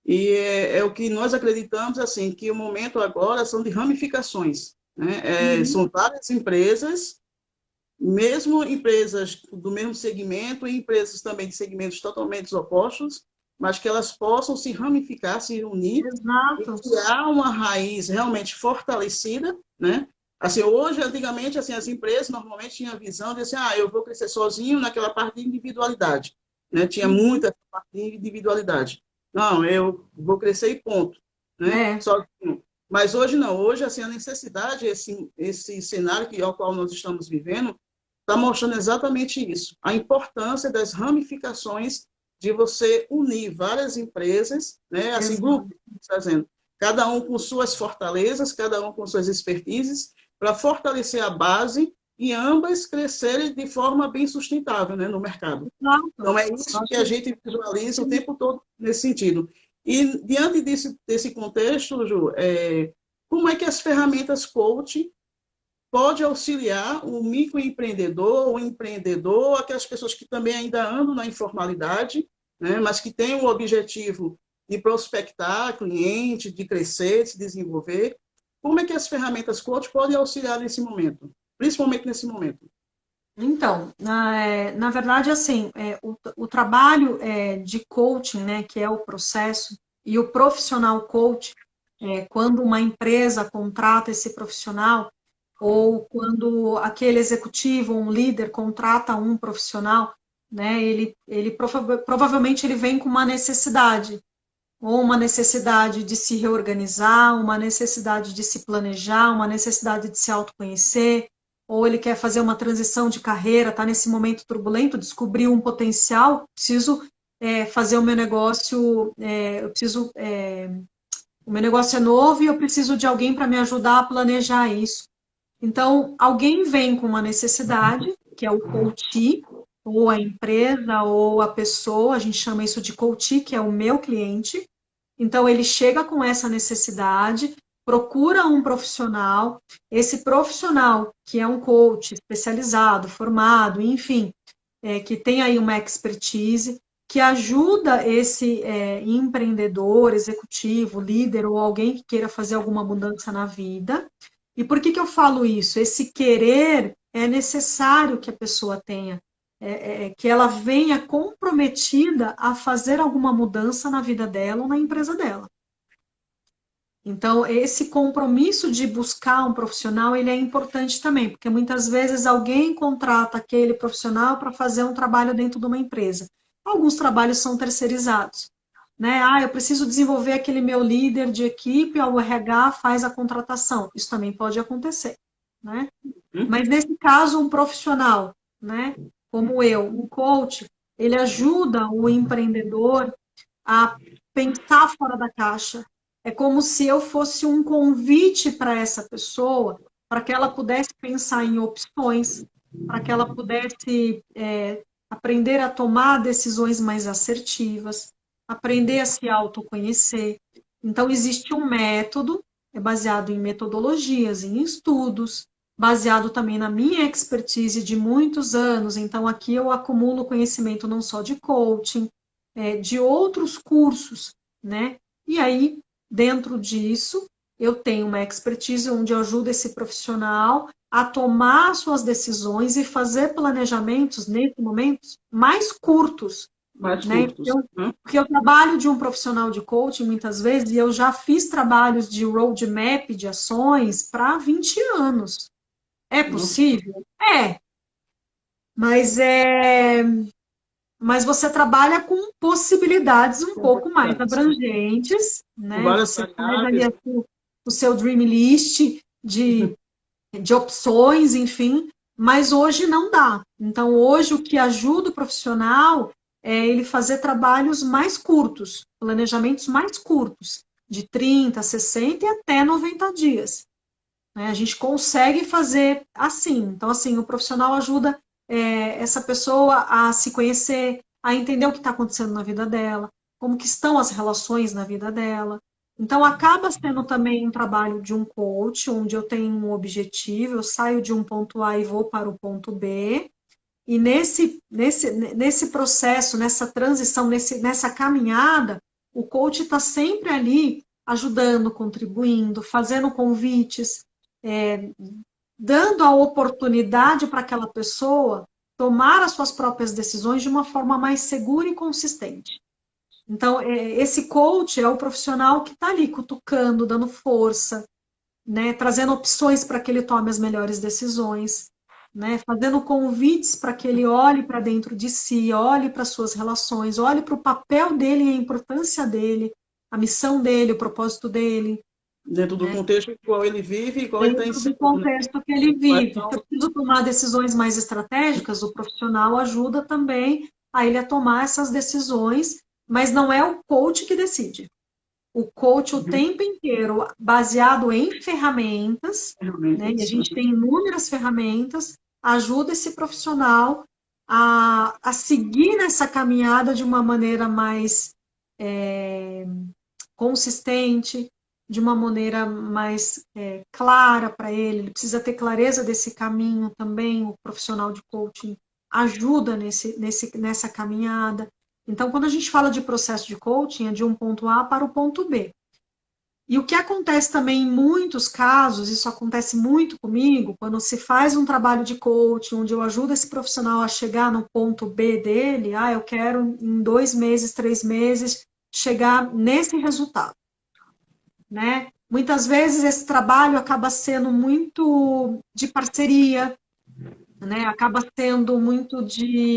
S1: e é o que nós acreditamos, assim, que o momento agora são de ramificações, né?
S2: uhum,
S1: São várias empresas, mesmo empresas do mesmo segmento e empresas também de segmentos totalmente opostos, mas que elas possam se ramificar, se unir e
S2: exato.
S1: criar uma raiz realmente fortalecida, né? Assim, hoje, antigamente, assim, as empresas normalmente tinham a visão de assim, eu vou crescer sozinho naquela parte de individualidade, né? Tinha
S2: Uhum,
S1: muita parte de individualidade. Não, eu vou crescer e ponto, né?
S2: é,
S1: Sozinho. Mas hoje não, hoje assim a necessidade, esse cenário ao qual nós estamos vivendo, está mostrando exatamente isso, a importância das ramificações de você unir várias empresas, né, assim,
S2: exato.
S1: grupos, fazendo, cada um com suas fortalezas, cada um com suas expertises, para fortalecer a base e ambas crescerem de forma bem sustentável, né, no mercado.
S2: Exato.
S1: Então, é
S2: Eu
S1: isso que
S2: acho
S1: a gente visualiza o tempo todo nesse sentido. E, diante desse contexto, Ju, como é que as ferramentas coaching pode auxiliar o microempreendedor, o empreendedor, aquelas pessoas que também ainda andam na informalidade, né, mas que têm o objetivo de prospectar clientes, de crescer, de se desenvolver. Como é que as ferramentas coach podem auxiliar nesse momento, principalmente nesse momento?
S2: Então, na verdade, assim, o trabalho de coaching, né, que é o processo, e o profissional coach, quando uma empresa contrata esse profissional, ou quando aquele executivo, um líder, contrata um profissional, né, ele provavelmente ele vem com uma necessidade. ou uma necessidade de se reorganizar, uma necessidade de se planejar, uma necessidade de se autoconhecer, ou ele quer fazer uma transição de carreira, está nesse momento turbulento, descobriu um potencial, preciso fazer o meu negócio, o meu negócio é novo e eu preciso de alguém para me ajudar a planejar isso. Então, alguém vem com uma necessidade, que é o coach, ou a empresa, ou a pessoa, a gente chama isso de coach, que é o meu cliente. Então, ele chega com essa necessidade, procura um profissional, esse profissional, que é um coach especializado, formado, enfim, que tem aí uma expertise, que ajuda esse empreendedor, executivo, líder ou alguém que queira fazer alguma mudança na vida. E por que que eu falo isso? Esse querer é necessário que a pessoa tenha, que ela venha comprometida a fazer alguma mudança na vida dela ou na empresa dela. Então, esse compromisso de buscar um profissional, ele é importante também, porque muitas vezes alguém contrata aquele profissional para fazer um trabalho dentro de uma empresa. Alguns trabalhos são terceirizados, né? Ah, eu preciso desenvolver aquele meu líder de equipe, o RH faz a contratação. Isso também pode acontecer, né? Mas nesse caso, um profissional, né, como eu, um coach, ele ajuda o empreendedor a pensar fora da caixa. É como se eu fosse um convite para essa pessoa, para que ela pudesse pensar em opções, para que ela pudesse aprender a tomar decisões mais assertivas, aprender a se autoconhecer. Então, existe um método, é baseado em metodologias, em estudos, baseado também na minha expertise de muitos anos. Então, aqui eu acumulo conhecimento não só de coaching, de outros cursos, né? E aí, dentro disso, eu tenho uma expertise onde eu ajudo esse profissional a tomar suas decisões e fazer planejamentos, nesse momento, mais curtos,
S1: Mais
S2: né?
S1: curtos.
S2: Porque eu trabalho de um profissional de coaching muitas vezes e eu já fiz trabalhos de roadmap de ações para 20 anos. É
S1: Nossa,
S2: possível? É, mas mas você trabalha com possibilidades um pouco mais abrangentes,
S1: com
S2: né?
S1: várias
S2: Você faz ali
S1: variáveis.
S2: o seu dream list de opções, enfim, mas hoje não dá. Então, hoje o que ajuda o profissional é ele fazer trabalhos mais curtos, planejamentos mais curtos, de 30, 60 e até 90 dias. Né? A gente consegue fazer assim. Então, assim, o profissional ajuda essa pessoa a se conhecer, a entender o que está acontecendo na vida dela, como que estão as relações na vida dela. Então, acaba sendo também um trabalho de um coach, onde eu tenho um objetivo, eu saio de um ponto A e vou para o ponto B, e nesse processo, nessa transição, nessa caminhada, o coach está sempre ali ajudando, contribuindo, fazendo convites, dando a oportunidade para aquela pessoa tomar as suas próprias decisões de uma forma mais segura e consistente. Então, esse coach é o profissional que está ali cutucando, dando força, né, trazendo opções para que ele tome as melhores decisões, né, fazendo convites para que ele olhe para dentro de si, olhe para suas relações, olhe para o papel dele e a importância dele, a missão dele, o propósito dele,
S1: Dentro do
S2: né,
S1: contexto em qual ele vive e qual ele está
S2: dentro do
S1: inserido, né?
S2: contexto que ele
S1: Quais
S2: vive. Se eu
S1: são,
S2: preciso tomar decisões mais estratégicas, o profissional ajuda também a ele a tomar essas decisões, mas não é o coach que decide. O coach o tempo inteiro, baseado em ferramentas, né? E a
S1: ferramentas.
S2: gente tem inúmeras ferramentas, ajuda esse profissional a seguir nessa caminhada de uma maneira mais consistente, de uma maneira mais clara para ele. Ele precisa ter clareza desse caminho também. O profissional de coaching ajuda nessa caminhada. Então, quando a gente fala de processo de coaching, é de um ponto A para o ponto B. E o que acontece também em muitos casos, isso acontece muito comigo, quando se faz um trabalho de coaching, onde eu ajudo esse profissional a chegar no ponto B dele, eu quero em 2 meses, 3 meses, chegar nesse resultado, né? Muitas vezes esse trabalho acaba sendo muito de parceria, né? Acaba sendo muito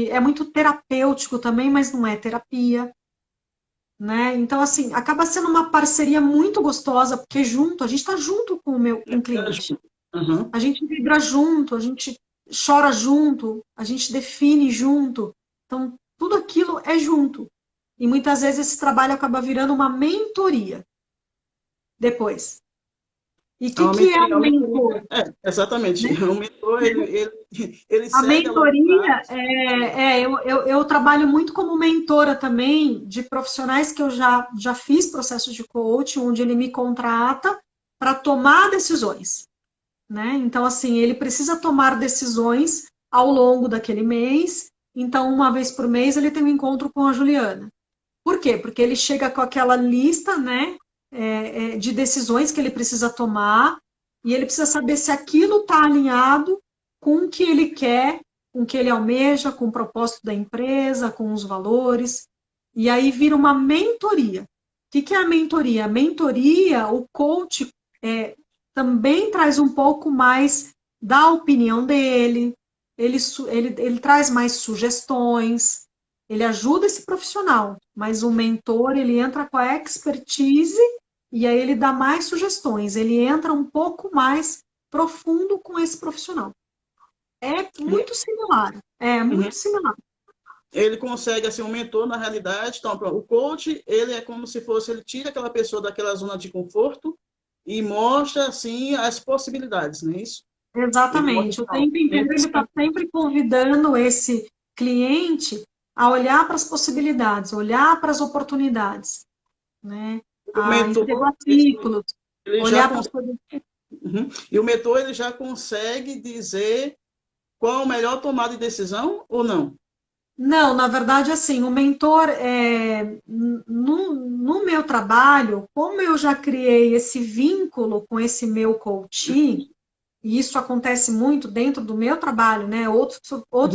S2: é muito terapêutico também, mas não é terapia. né? Então, assim, acaba sendo uma parceria muito gostosa, porque junto, a gente está junto com o cliente.
S1: Uhum.
S2: A gente vibra junto, a gente chora junto, a gente define junto. Então, tudo aquilo é junto. E muitas vezes esse trabalho acaba virando uma mentoria depois. E o que, que é um
S1: A
S2: mentor?
S1: mentoria, exatamente.
S2: Né?
S1: O mentor, ele
S2: A
S1: segue a longo
S2: mentoria,
S1: prazo.
S2: eu trabalho muito como mentora também de profissionais que eu já fiz processos de coaching, onde ele me contrata para tomar decisões, né? Então, assim, ele precisa tomar decisões ao longo daquele mês. Então, uma vez por mês, ele tem um encontro com a Juliana. Por quê? Porque ele chega com aquela lista, né, de decisões que ele precisa tomar e ele precisa saber se aquilo está alinhado com o que ele quer, com o que ele almeja, com o propósito da empresa, com os valores. E aí vira uma mentoria. O que é a mentoria? A mentoria, o coach também traz um pouco mais da opinião dele, ele traz mais sugestões, ele ajuda esse profissional, mas o mentor, ele entra com a expertise e aí ele dá mais sugestões, ele entra um pouco mais profundo com esse profissional. É muito similar, é
S1: Uhum.
S2: muito similar.
S1: Ele consegue, assim, um mentor, na realidade. Então, o coach, ele é como se fosse, ele tira aquela pessoa daquela zona de conforto e mostra, assim, as possibilidades, não é isso? Ele mostra,
S2: Exatamente. O
S1: não,
S2: tempo inteiro ele está sempre convidando esse cliente a olhar para as possibilidades, olhar para as oportunidades, né?
S1: o
S2: A
S1: mentor,
S2: entregar ciclos,
S1: ele já
S2: olhar para as
S1: consegue,
S2: coisas.
S1: e o mentor, ele já consegue dizer qual a melhor tomada de decisão ou não.
S2: Não, na verdade, assim, o mentor, no meu trabalho, como eu já criei esse vínculo com esse meu coach, e isso acontece muito dentro do meu trabalho, né? Outros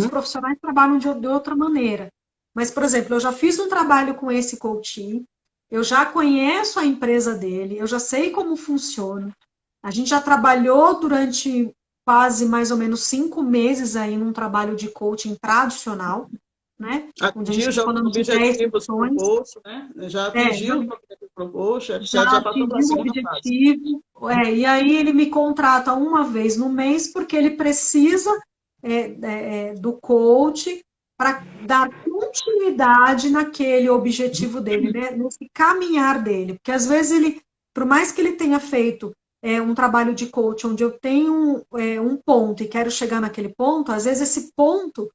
S1: Uhum.
S2: profissionais trabalham de outra maneira. Mas, por exemplo, eu já fiz um trabalho com esse coach, eu já conheço a empresa dele, eu já sei como funciona. A gente já trabalhou durante quase mais ou menos 5 meses aí num trabalho de coaching tradicional, né? Onde a gente
S1: Atingiu
S2: está
S1: já os
S2: falando de 10
S1: objetivos
S2: sessões.
S1: propostos, né? Já
S2: É,
S1: atingiu os objetivos propostos,
S2: já
S1: já passou para a
S2: atingiu o
S1: segunda fase.
S2: objetivo, e aí ele me contrata uma vez no mês porque ele precisa do coach para dar continuidade naquele objetivo dele, né, nesse caminhar dele, porque às vezes ele, por mais que ele tenha feito um trabalho de coach onde eu tenho um ponto e quero chegar naquele ponto, às vezes esse ponto,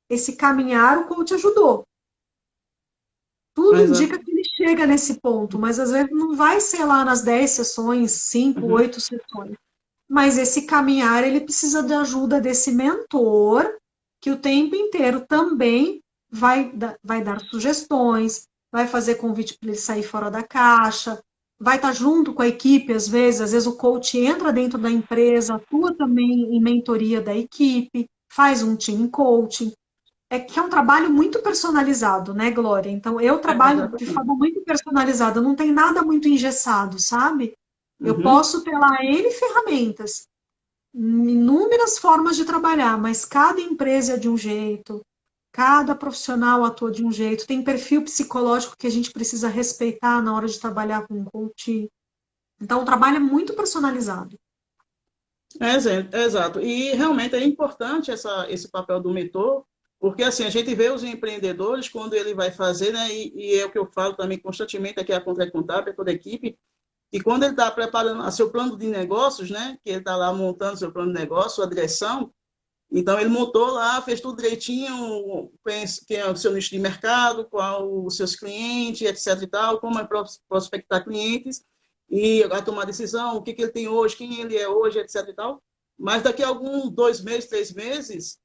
S2: esse caminhar, o coach ajudou. Tudo
S1: Exato.
S2: indica que ele chega nesse ponto, mas às vezes não vai ser lá nas 10 sessões, 5,
S1: Uhum.
S2: 8 sessões. Mas esse caminhar, ele precisa da ajuda desse mentor, que o tempo inteiro também vai dar sugestões, vai fazer convite para ele sair fora da caixa, vai estar junto com a equipe, às vezes o coach entra dentro da empresa, atua também em mentoria da equipe, faz um team coaching. É que é um trabalho muito personalizado, né, Glória? Então, eu trabalho de
S1: Exatamente.
S2: forma muito personalizada, não tem nada muito engessado, sabe? Eu
S1: Uhum.
S2: posso ter lá N ferramentas, inúmeras formas de trabalhar, mas cada empresa é de um jeito, cada profissional atua de um jeito, tem perfil psicológico que a gente precisa respeitar na hora de trabalhar com um coach. Então, o trabalho é muito personalizado.
S1: Exato. E realmente é importante esse papel do mentor, porque assim, a gente vê os empreendedores quando ele vai fazer, né? E é o que eu falo também constantemente aqui a Contra Contábil, toda a equipe, e quando ele está preparando a seu plano de negócios, né? Que ele está lá montando seu plano de negócio, a direção, então ele montou lá, fez tudo direitinho, quem é o seu nicho de mercado, qual os seus clientes, etc e tal, como é prospectar clientes e a tomar decisão, o que ele tem hoje, quem ele é hoje, etc e tal. Mas daqui a alguns 2 meses, 3 meses,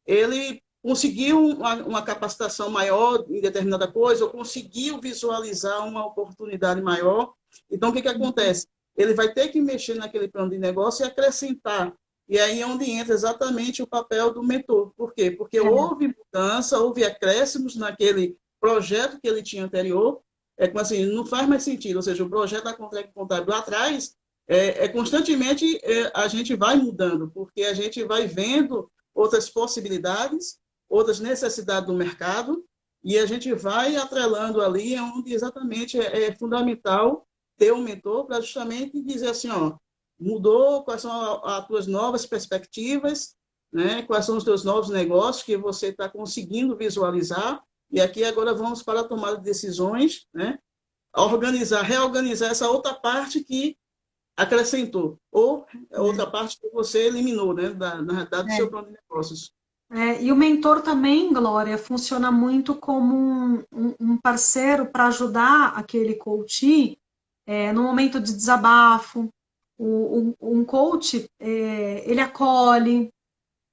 S1: ele conseguiu uma capacitação maior em determinada coisa, ou conseguiu visualizar uma oportunidade maior. Então, o que acontece? Ele vai ter que mexer naquele plano de negócio e acrescentar. E aí é onde entra exatamente o papel do mentor. Por quê? Porque
S2: É,
S1: houve mudança, houve acréscimos naquele projeto que ele tinha anterior. É como assim, não faz mais sentido. Ou seja, o projeto da Contrec Contábil lá atrás, constantemente a gente vai mudando, porque a gente vai vendo outras possibilidades, outras necessidades do mercado, e a gente vai atrelando ali, onde exatamente é fundamental ter um mentor para justamente dizer assim, ó, mudou, quais são as tuas novas perspectivas, né? Quais são os teus novos negócios que você está conseguindo visualizar, e aqui agora vamos para a tomada de decisões, né? Organizar, reorganizar essa outra parte que acrescentou, ou a outra parte que você eliminou, né? Na realidade, do seu
S2: É.
S1: plano de negócios.
S2: E o mentor também, Glória, funciona muito como um parceiro para ajudar aquele coach no momento de desabafo. Um coach, ele acolhe,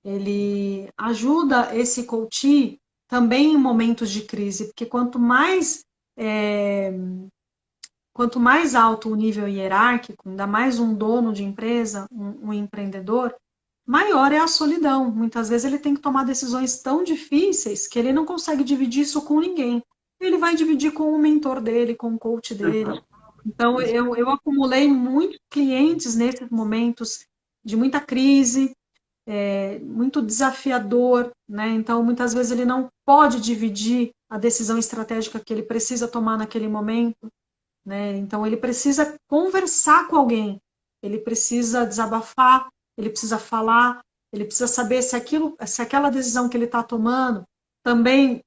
S2: ele ajuda esse coach também em momentos de crise, porque quanto mais alto o nível hierárquico, ainda mais um dono de empresa, um empreendedor, maior é a solidão. Muitas vezes ele tem que tomar decisões tão difíceis que ele não consegue dividir isso com ninguém. Ele vai dividir com o mentor dele, com o coach dele. Então, eu acumulei muitos clientes nesses momentos de muita crise, muito desafiador, né? Então, muitas vezes ele não pode dividir a decisão estratégica que ele precisa tomar naquele momento, né? Então, ele precisa conversar com alguém, ele precisa desabafar, ele precisa falar, ele precisa saber se aquela decisão que ele está tomando também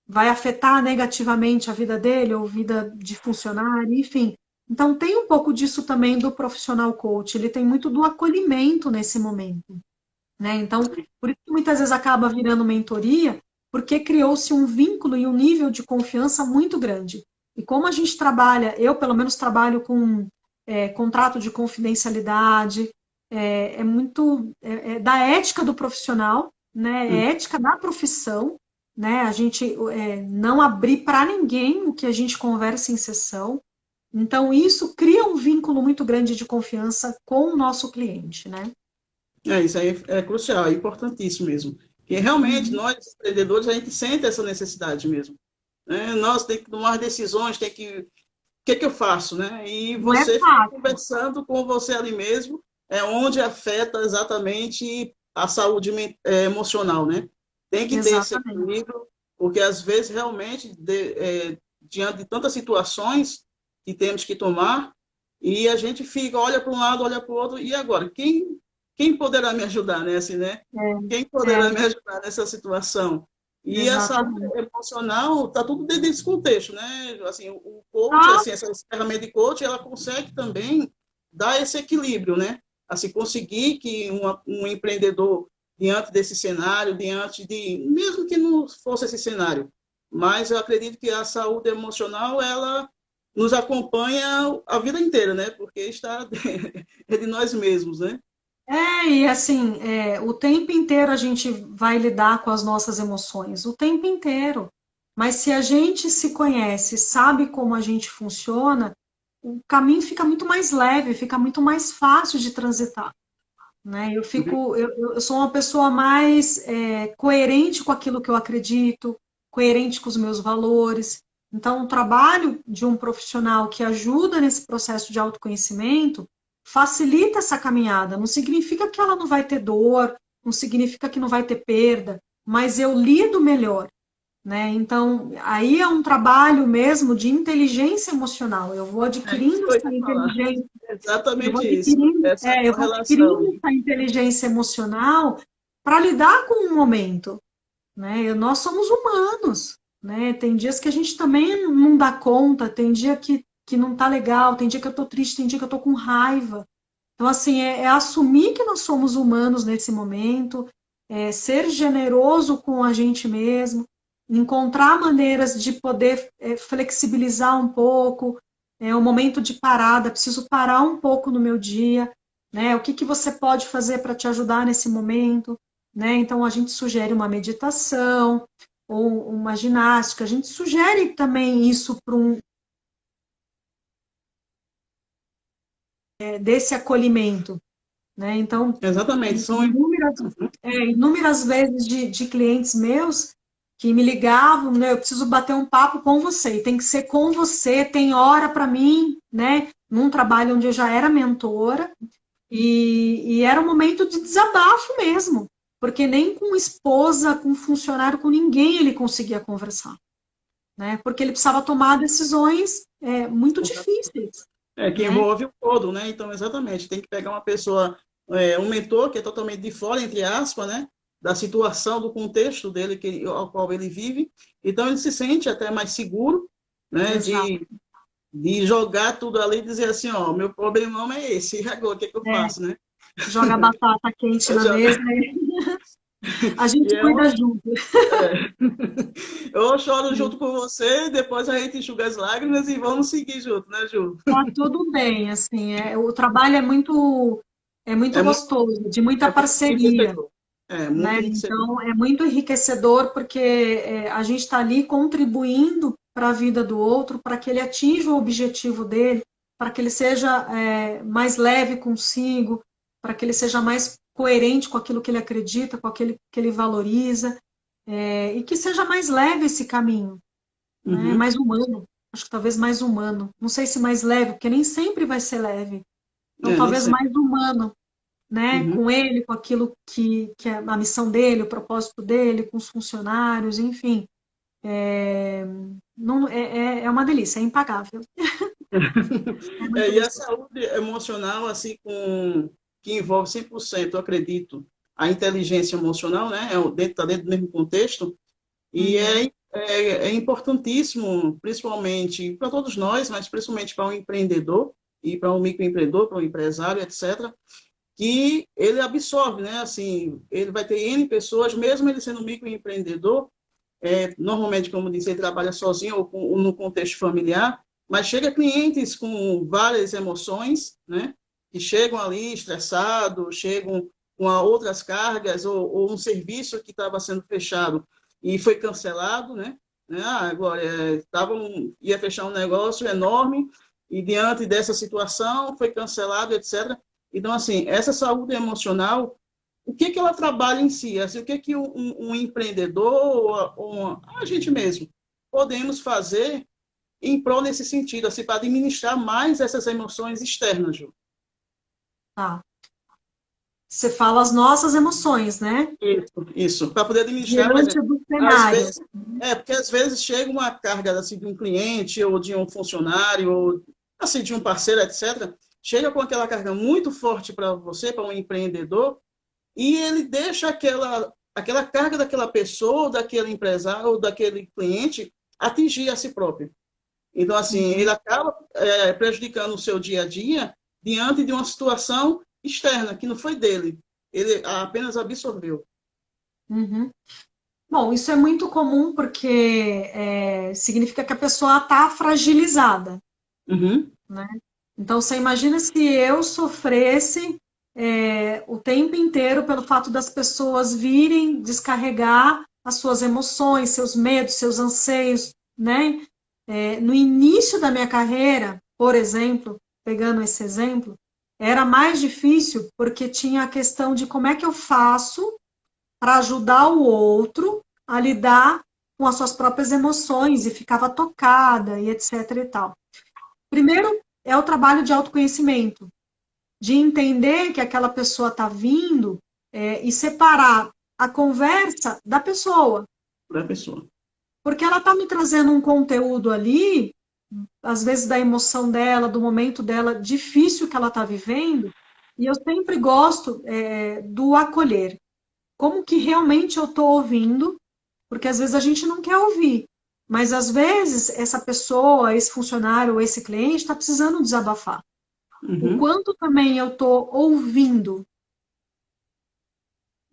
S2: vai afetar negativamente a vida dele ou vida de funcionário, enfim. Então, tem um pouco disso também do profissional coach, ele tem muito do acolhimento nesse momento, né? Então, por isso que muitas vezes acaba virando mentoria, porque criou-se um vínculo e um nível de confiança muito grande. E como a gente trabalha, eu pelo menos trabalho com contrato de confidencialidade, é da ética do profissional, né? É ética da profissão, né? A gente não abrir para ninguém o que a gente conversa em sessão. Então, isso cria um vínculo muito grande de confiança com o nosso cliente, né?
S1: Isso aí é crucial, é importantíssimo mesmo. E realmente,
S2: Uhum.
S1: nós, empreendedores, a gente sente essa necessidade mesmo. Né? Nós temos que tomar decisões, o que é que eu faço, né? E
S2: Não é
S1: você fica
S2: fácil.
S1: conversando com você ali mesmo, é onde afeta exatamente a saúde emocional, né? Tem que ter esse
S2: Exatamente.
S1: equilíbrio, porque às vezes realmente, diante de tantas situações que temos que tomar, e a gente fica, olha para um lado, olha para o outro, e agora? Quem poderá me ajudar nessa, né? Quem poderá me
S2: É,
S1: ajudar nessa situação? E a saúde
S2: exatamente.
S1: emocional está tudo dentro desse contexto, né? Assim, o coach,
S2: Ah,
S1: assim, essa ferramenta de coach, ela consegue também dar esse equilíbrio, né? Assim, conseguir que um empreendedor, diante desse cenário, mesmo que não fosse esse cenário, mas eu acredito que a saúde emocional, ela nos acompanha a vida inteira, né? Porque está é de nós mesmos, né?
S2: e assim, o tempo inteiro a gente vai lidar com as nossas emoções, o tempo inteiro. Mas se a gente se conhece, sabe como a gente funciona, o caminho fica muito mais leve, fica muito mais fácil de transitar, né? Eu sou uma pessoa mais coerente com aquilo que eu acredito, coerente com os meus valores. Então, o trabalho de um profissional que ajuda nesse processo de autoconhecimento facilita essa caminhada. Não significa que ela não vai ter dor, não significa que não vai ter perda, mas eu lido melhor, né? Então, aí é um trabalho mesmo de inteligência emocional. Eu vou
S1: É isso
S2: adquirindo
S1: que eu
S2: essa
S1: ia falar.
S2: inteligência
S1: Exatamente isso. Essa
S2: eu vou adquirindo
S1: correlação.
S2: essa inteligência emocional para lidar com o momento, né? Nós somos humanos, né? Tem dias que a gente também não dá conta, tem dia que não tá legal, tem dia que eu tô triste, tem dia que eu tô com raiva. Então, assim, é assumir que nós somos humanos nesse momento, ser generoso com a gente mesmo, encontrar maneiras de poder flexibilizar um pouco, o momento de parada, preciso parar um pouco no meu dia, né? O que que você pode fazer para te ajudar nesse momento, né? Então, a gente sugere uma meditação ou uma ginástica, a gente sugere também isso para desse acolhimento, né? Então,
S1: Exatamente.
S2: inúmeras vezes de clientes meus que me ligavam, né? Eu preciso bater um papo com você, e tem que ser com você, tem hora para mim, né? Num trabalho onde eu já era mentora, e era um momento de desabafo mesmo. porque nem com esposa, com funcionário, com ninguém ele conseguia conversar, né? Porque ele precisava tomar decisões muito difíceis,
S1: Que
S2: né?
S1: envolve o todo, né? Então, exatamente, tem que pegar uma pessoa, um mentor que é totalmente de fora, entre aspas, né? Da situação, do contexto dele, ao qual ele vive. Então, ele se sente até mais seguro, né?
S2: Exato.
S1: De jogar tudo ali e dizer assim, ó, meu problemão é esse, e agora o que é que eu
S2: É,
S1: faço, né?
S2: joga batata quente
S1: Eu
S2: na mesa e a
S1: E
S2: gente
S1: é um,
S2: cuida junto.
S1: é. Eu choro junto com você, depois a gente enxuga as lágrimas e vamos seguir junto, né, Ju?
S2: Tá tudo bem, assim, o trabalho é muito
S1: É muito,
S2: gostoso, de muita
S1: é muito
S2: parceria,
S1: enriquecedor. É muito
S2: né?
S1: enriquecedor.
S2: Então, é muito enriquecedor porque a gente está ali contribuindo para a vida do outro, para que ele atinja o objetivo dele, para que ele seja mais leve consigo, para que ele seja mais coerente com aquilo que ele acredita, com aquilo que ele valoriza, e que seja mais leve esse caminho, né?
S1: Uhum.
S2: Mais humano. Acho que talvez mais humano. Não sei se mais leve, porque nem sempre vai ser leve. Então,
S1: Nem
S2: talvez
S1: sempre.
S2: mais humano, né?
S1: Uhum.
S2: Com ele, com aquilo que é a missão dele, o propósito dele, com os funcionários, enfim. Não, é uma delícia, é impagável. É muito
S1: E a
S2: gostoso.
S1: saúde emocional, assim, que envolve 100%, eu acredito, a inteligência emocional, né? Tá dentro do mesmo contexto, e
S2: Uhum.
S1: é importantíssimo, principalmente para todos nós, mas principalmente para um empreendedor e para um microempreendedor, para um empresário, etc., que ele absorve, né? Assim, ele vai ter N pessoas, mesmo ele sendo microempreendedor, normalmente, como disse, ele trabalha sozinho ou no contexto familiar, mas chega clientes com várias emoções, né? Que chegam ali estressados, chegam com outras cargas, ou um serviço que estava sendo fechado e foi cancelado, né? Agora, ia fechar um negócio enorme e diante dessa situação foi cancelado, etc. Então, assim, essa saúde emocional, o que que ela trabalha em si? Assim, o que que um empreendedor, a gente mesmo, podemos fazer em prol nesse sentido, assim, para administrar mais essas emoções externas, Ju?
S2: Tá. Você fala as nossas emoções, né?
S1: Isso, para poder administrar, por
S2: Diante
S1: exemplo,
S2: do
S1: às
S2: cenário.
S1: vezes, porque às vezes chega uma carga assim, de um cliente ou de um funcionário ou assim de um parceiro, etc. Chega com aquela carga muito forte para você, para um empreendedor, e ele deixa aquela carga daquela pessoa, daquele empresário ou daquele cliente atingir a si próprio. Então, assim, ele
S2: Uhum.
S1: acaba prejudicando o seu dia a dia diante de uma situação externa, que não foi dele. Ele apenas absorveu.
S2: Uhum. Bom, isso é muito comum porque significa que a pessoa está fragilizada,
S1: Uhum,
S2: né? Então, você imagina se eu sofresse o tempo inteiro pelo fato das pessoas virem descarregar as suas emoções, seus medos, seus anseios, né? No início da minha carreira, por exemplo, pegando esse exemplo, era mais difícil porque tinha a questão de como é que eu faço para ajudar o outro a lidar com as suas próprias emoções e ficava tocada e etc e tal. Primeiro é o trabalho de autoconhecimento, de entender que aquela pessoa está vindo e separar a conversa da pessoa,
S1: da pessoa.
S2: porque ela está me trazendo um conteúdo ali, às vezes da emoção dela, do momento dela difícil que ela está vivendo, e eu sempre gosto do acolher. Como que realmente eu estou ouvindo, porque às vezes a gente não quer ouvir, mas às vezes essa pessoa, esse funcionário ou esse cliente está precisando desabafar. O
S1: Uhum,
S2: quanto também eu estou ouvindo,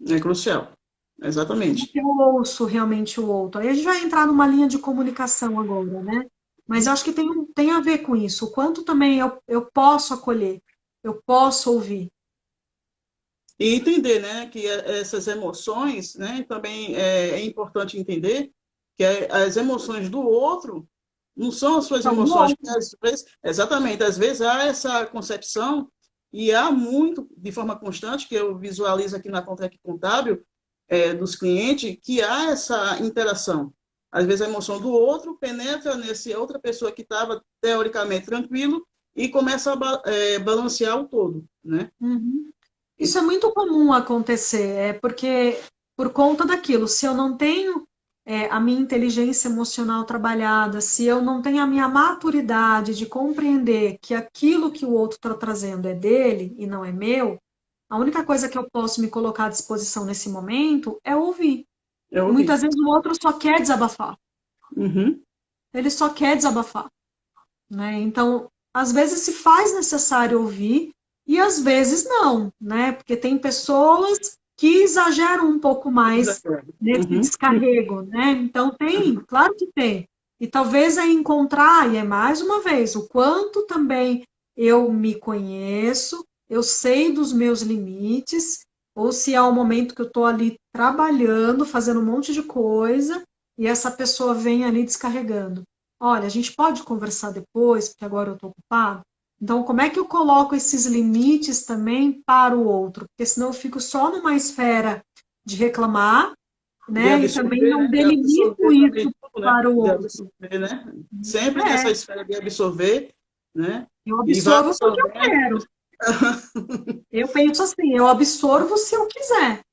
S1: é crucial.
S2: como
S1: Exatamente.
S2: que eu ouço realmente o outro. Aí a gente vai entrar numa linha de comunicação agora, né? Mas eu acho que tem a ver com isso. O quanto também eu posso acolher, eu posso ouvir.
S1: E entender, né, que essas emoções, né, também é importante entender que as emoções do outro não são as suas
S2: Então, o
S1: emoções, porque
S2: outro.
S1: às vezes, exatamente, às vezes há essa concepção e há muito, de forma constante, que eu visualizo aqui na Contrec Contábil, dos clientes, que há essa interação. Às vezes a emoção do outro penetra nessa outra pessoa que estava teoricamente tranquilo e começa a balancear o todo, né?
S2: Uhum. Isso é muito comum acontecer, é porque por conta daquilo, se eu não tenho a minha inteligência emocional trabalhada, se eu não tenho a minha maturidade de compreender que aquilo que o outro está trazendo é dele e não é meu, a única coisa que eu posso me colocar à disposição nesse momento é ouvir.
S1: Eu
S2: E
S1: ouvi.
S2: muitas vezes o outro só quer desabafar,
S1: Uhum.
S2: ele só quer desabafar, né? Então, às vezes se faz necessário ouvir e às vezes não, né? Porque tem pessoas que exageram um pouco mais
S1: Exato.
S2: nesse
S1: Uhum.
S2: descarrego, né? Então tem, claro que tem. E talvez é encontrar, e é mais uma vez, o quanto também eu me conheço, eu sei dos meus limites, ou se há um momento que eu estou ali trabalhando, fazendo um monte de coisa, e essa pessoa vem ali descarregando. Olha, a gente pode conversar depois, porque agora eu estou ocupado. Então, como é que eu coloco esses limites também para o outro? Porque senão eu fico só numa esfera de reclamar,
S1: De
S2: né? E também
S1: absorver,
S2: não
S1: né? De
S2: delimito
S1: absorver também
S2: isso
S1: tudo, né?
S2: para o
S1: De
S2: outro.
S1: absorver, né? Sempre nessa
S2: É,
S1: esfera de absorver, né?
S2: eu
S1: E vai
S2: absorvo porque eu
S1: absorvendo.
S2: quero. Eu penso assim, eu absorvo se eu quiser,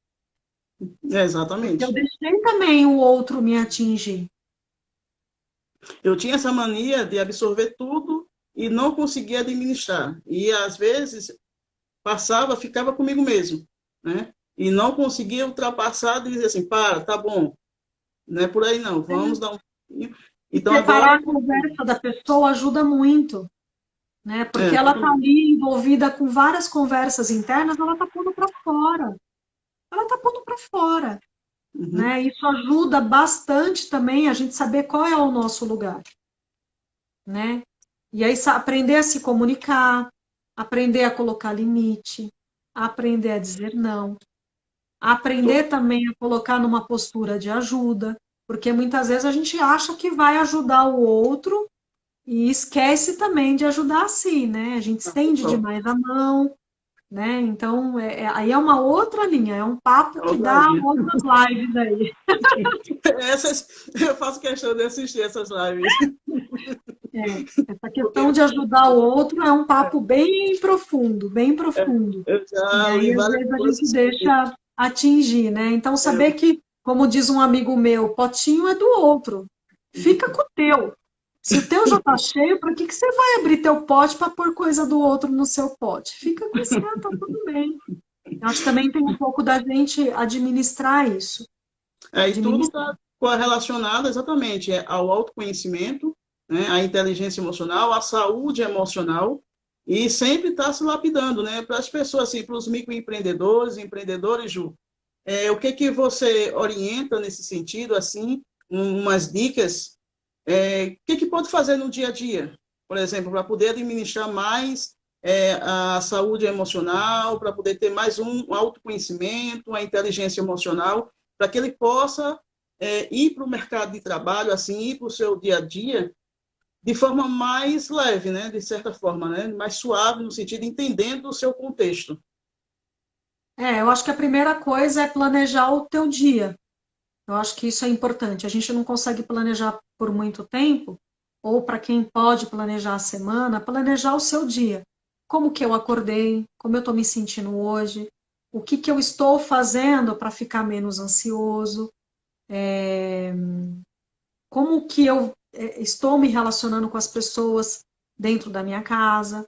S1: É,
S2: porque eu
S1: exatamente.
S2: deixei também o outro me atingir.
S1: Eu tinha essa mania de absorver tudo e não conseguia administrar. E às vezes passava, ficava comigo mesmo, né? E não conseguia ultrapassar e dizer assim, para, tá bom, não é por aí não, vamos dar um pouquinho.
S2: E
S1: Então
S2: separar
S1: agora,
S2: a conversa da pessoa ajuda muito, né? Porque ela está
S1: exatamente.
S2: ali envolvida com várias conversas internas, ela está pondo para fora. Ela está pondo para fora,
S1: Uhum.
S2: né? Isso ajuda bastante também a gente saber qual é o nosso lugar, né? E aí aprender a se comunicar, aprender a colocar limite, aprender a dizer não, aprender também a colocar numa postura de ajuda, porque muitas vezes a gente acha que vai ajudar o outro e esquece também de ajudar a si, né? A gente estende demais a mão, né? Então, aí é uma outra linha, é um papo que
S1: Outra
S2: dá
S1: linha.
S2: outras lives aí.
S1: Essas, eu faço questão de assistir essas lives.
S2: É, essa questão
S1: Porque
S2: de ajudar o outro é um papo bem profundo, bem profundo.
S1: eu
S2: E
S1: já
S2: aí,
S1: li
S2: às
S1: várias
S2: vezes, a gente
S1: coisas que
S2: deixa atingir, né? Então, saber que, como diz um amigo meu, potinho é do outro. Fica com o teu. Se o teu já está cheio, para que você vai abrir teu pote para pôr coisa do outro no seu pote? Fica com o seu, tá tudo bem. Eu acho que também tem um pouco da gente administrar isso.
S1: aí tudo
S2: Administrar.
S1: está relacionado exatamente ao autoconhecimento, né, à inteligência emocional, à saúde emocional, e sempre está se lapidando, né? Para as pessoas, assim, para os microempreendedores, empreendedores, Ju, o que que você orienta nesse sentido, assim, umas dicas, o que que pode fazer no dia a dia, por exemplo, para poder administrar mais a saúde emocional, para poder ter mais um autoconhecimento, a inteligência emocional, para que ele possa ir para o mercado de trabalho, assim, ir para o seu dia a dia de forma mais leve, né? De certa forma, né? Mais suave, no sentido de entendendo o seu contexto.
S2: Eu acho que a primeira coisa é planejar o teu dia. Eu acho que isso é importante. A gente não consegue planejar por muito tempo, ou para quem pode planejar a semana, planejar o seu dia. Como que eu acordei, como eu estou me sentindo hoje, o que que eu estou fazendo para ficar menos ansioso, como que eu estou me relacionando com as pessoas dentro da minha casa,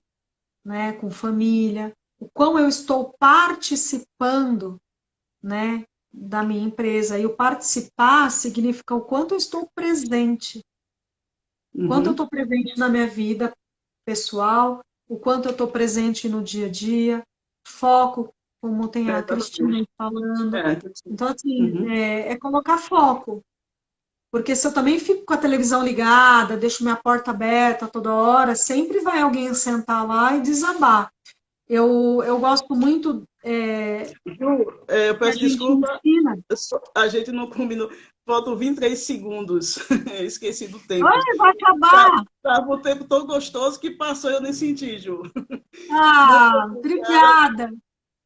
S2: né, com família, o quão eu estou participando, né, da minha empresa. E o participar significa o quanto eu estou presente, o quanto eu
S1: Uhum.
S2: estou presente na minha vida pessoal, o quanto eu estou presente no dia a dia, foco, como tem a Cristina
S1: Exatamente.
S2: aí falando.
S1: É,
S2: Então, assim,
S1: uhum.
S2: é colocar foco. Porque se eu também fico com a televisão ligada, deixo minha porta aberta toda hora, sempre vai alguém sentar lá e desabar. Eu gosto muito
S1: Ju, eu
S2: que a
S1: peço
S2: gente
S1: desculpa,
S2: ensina.
S1: a gente não combinou. Faltam 23 segundos. Esqueci do tempo.
S2: Ai, vai acabar!
S1: Tava o tempo tão gostoso que passou e eu nem senti, Ju. Muito
S2: Ah,
S1: obrigada.
S2: obrigada.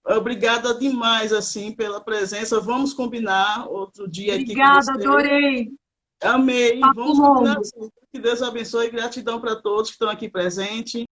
S1: Obrigada demais, assim, pela presença. Vamos combinar outro dia aqui com
S2: Obrigada,
S1: você.
S2: adorei.
S1: Amei.
S2: Papo
S1: Vamos combinar
S2: longo.
S1: assim. Que Deus abençoe e gratidão para todos que estão aqui presentes.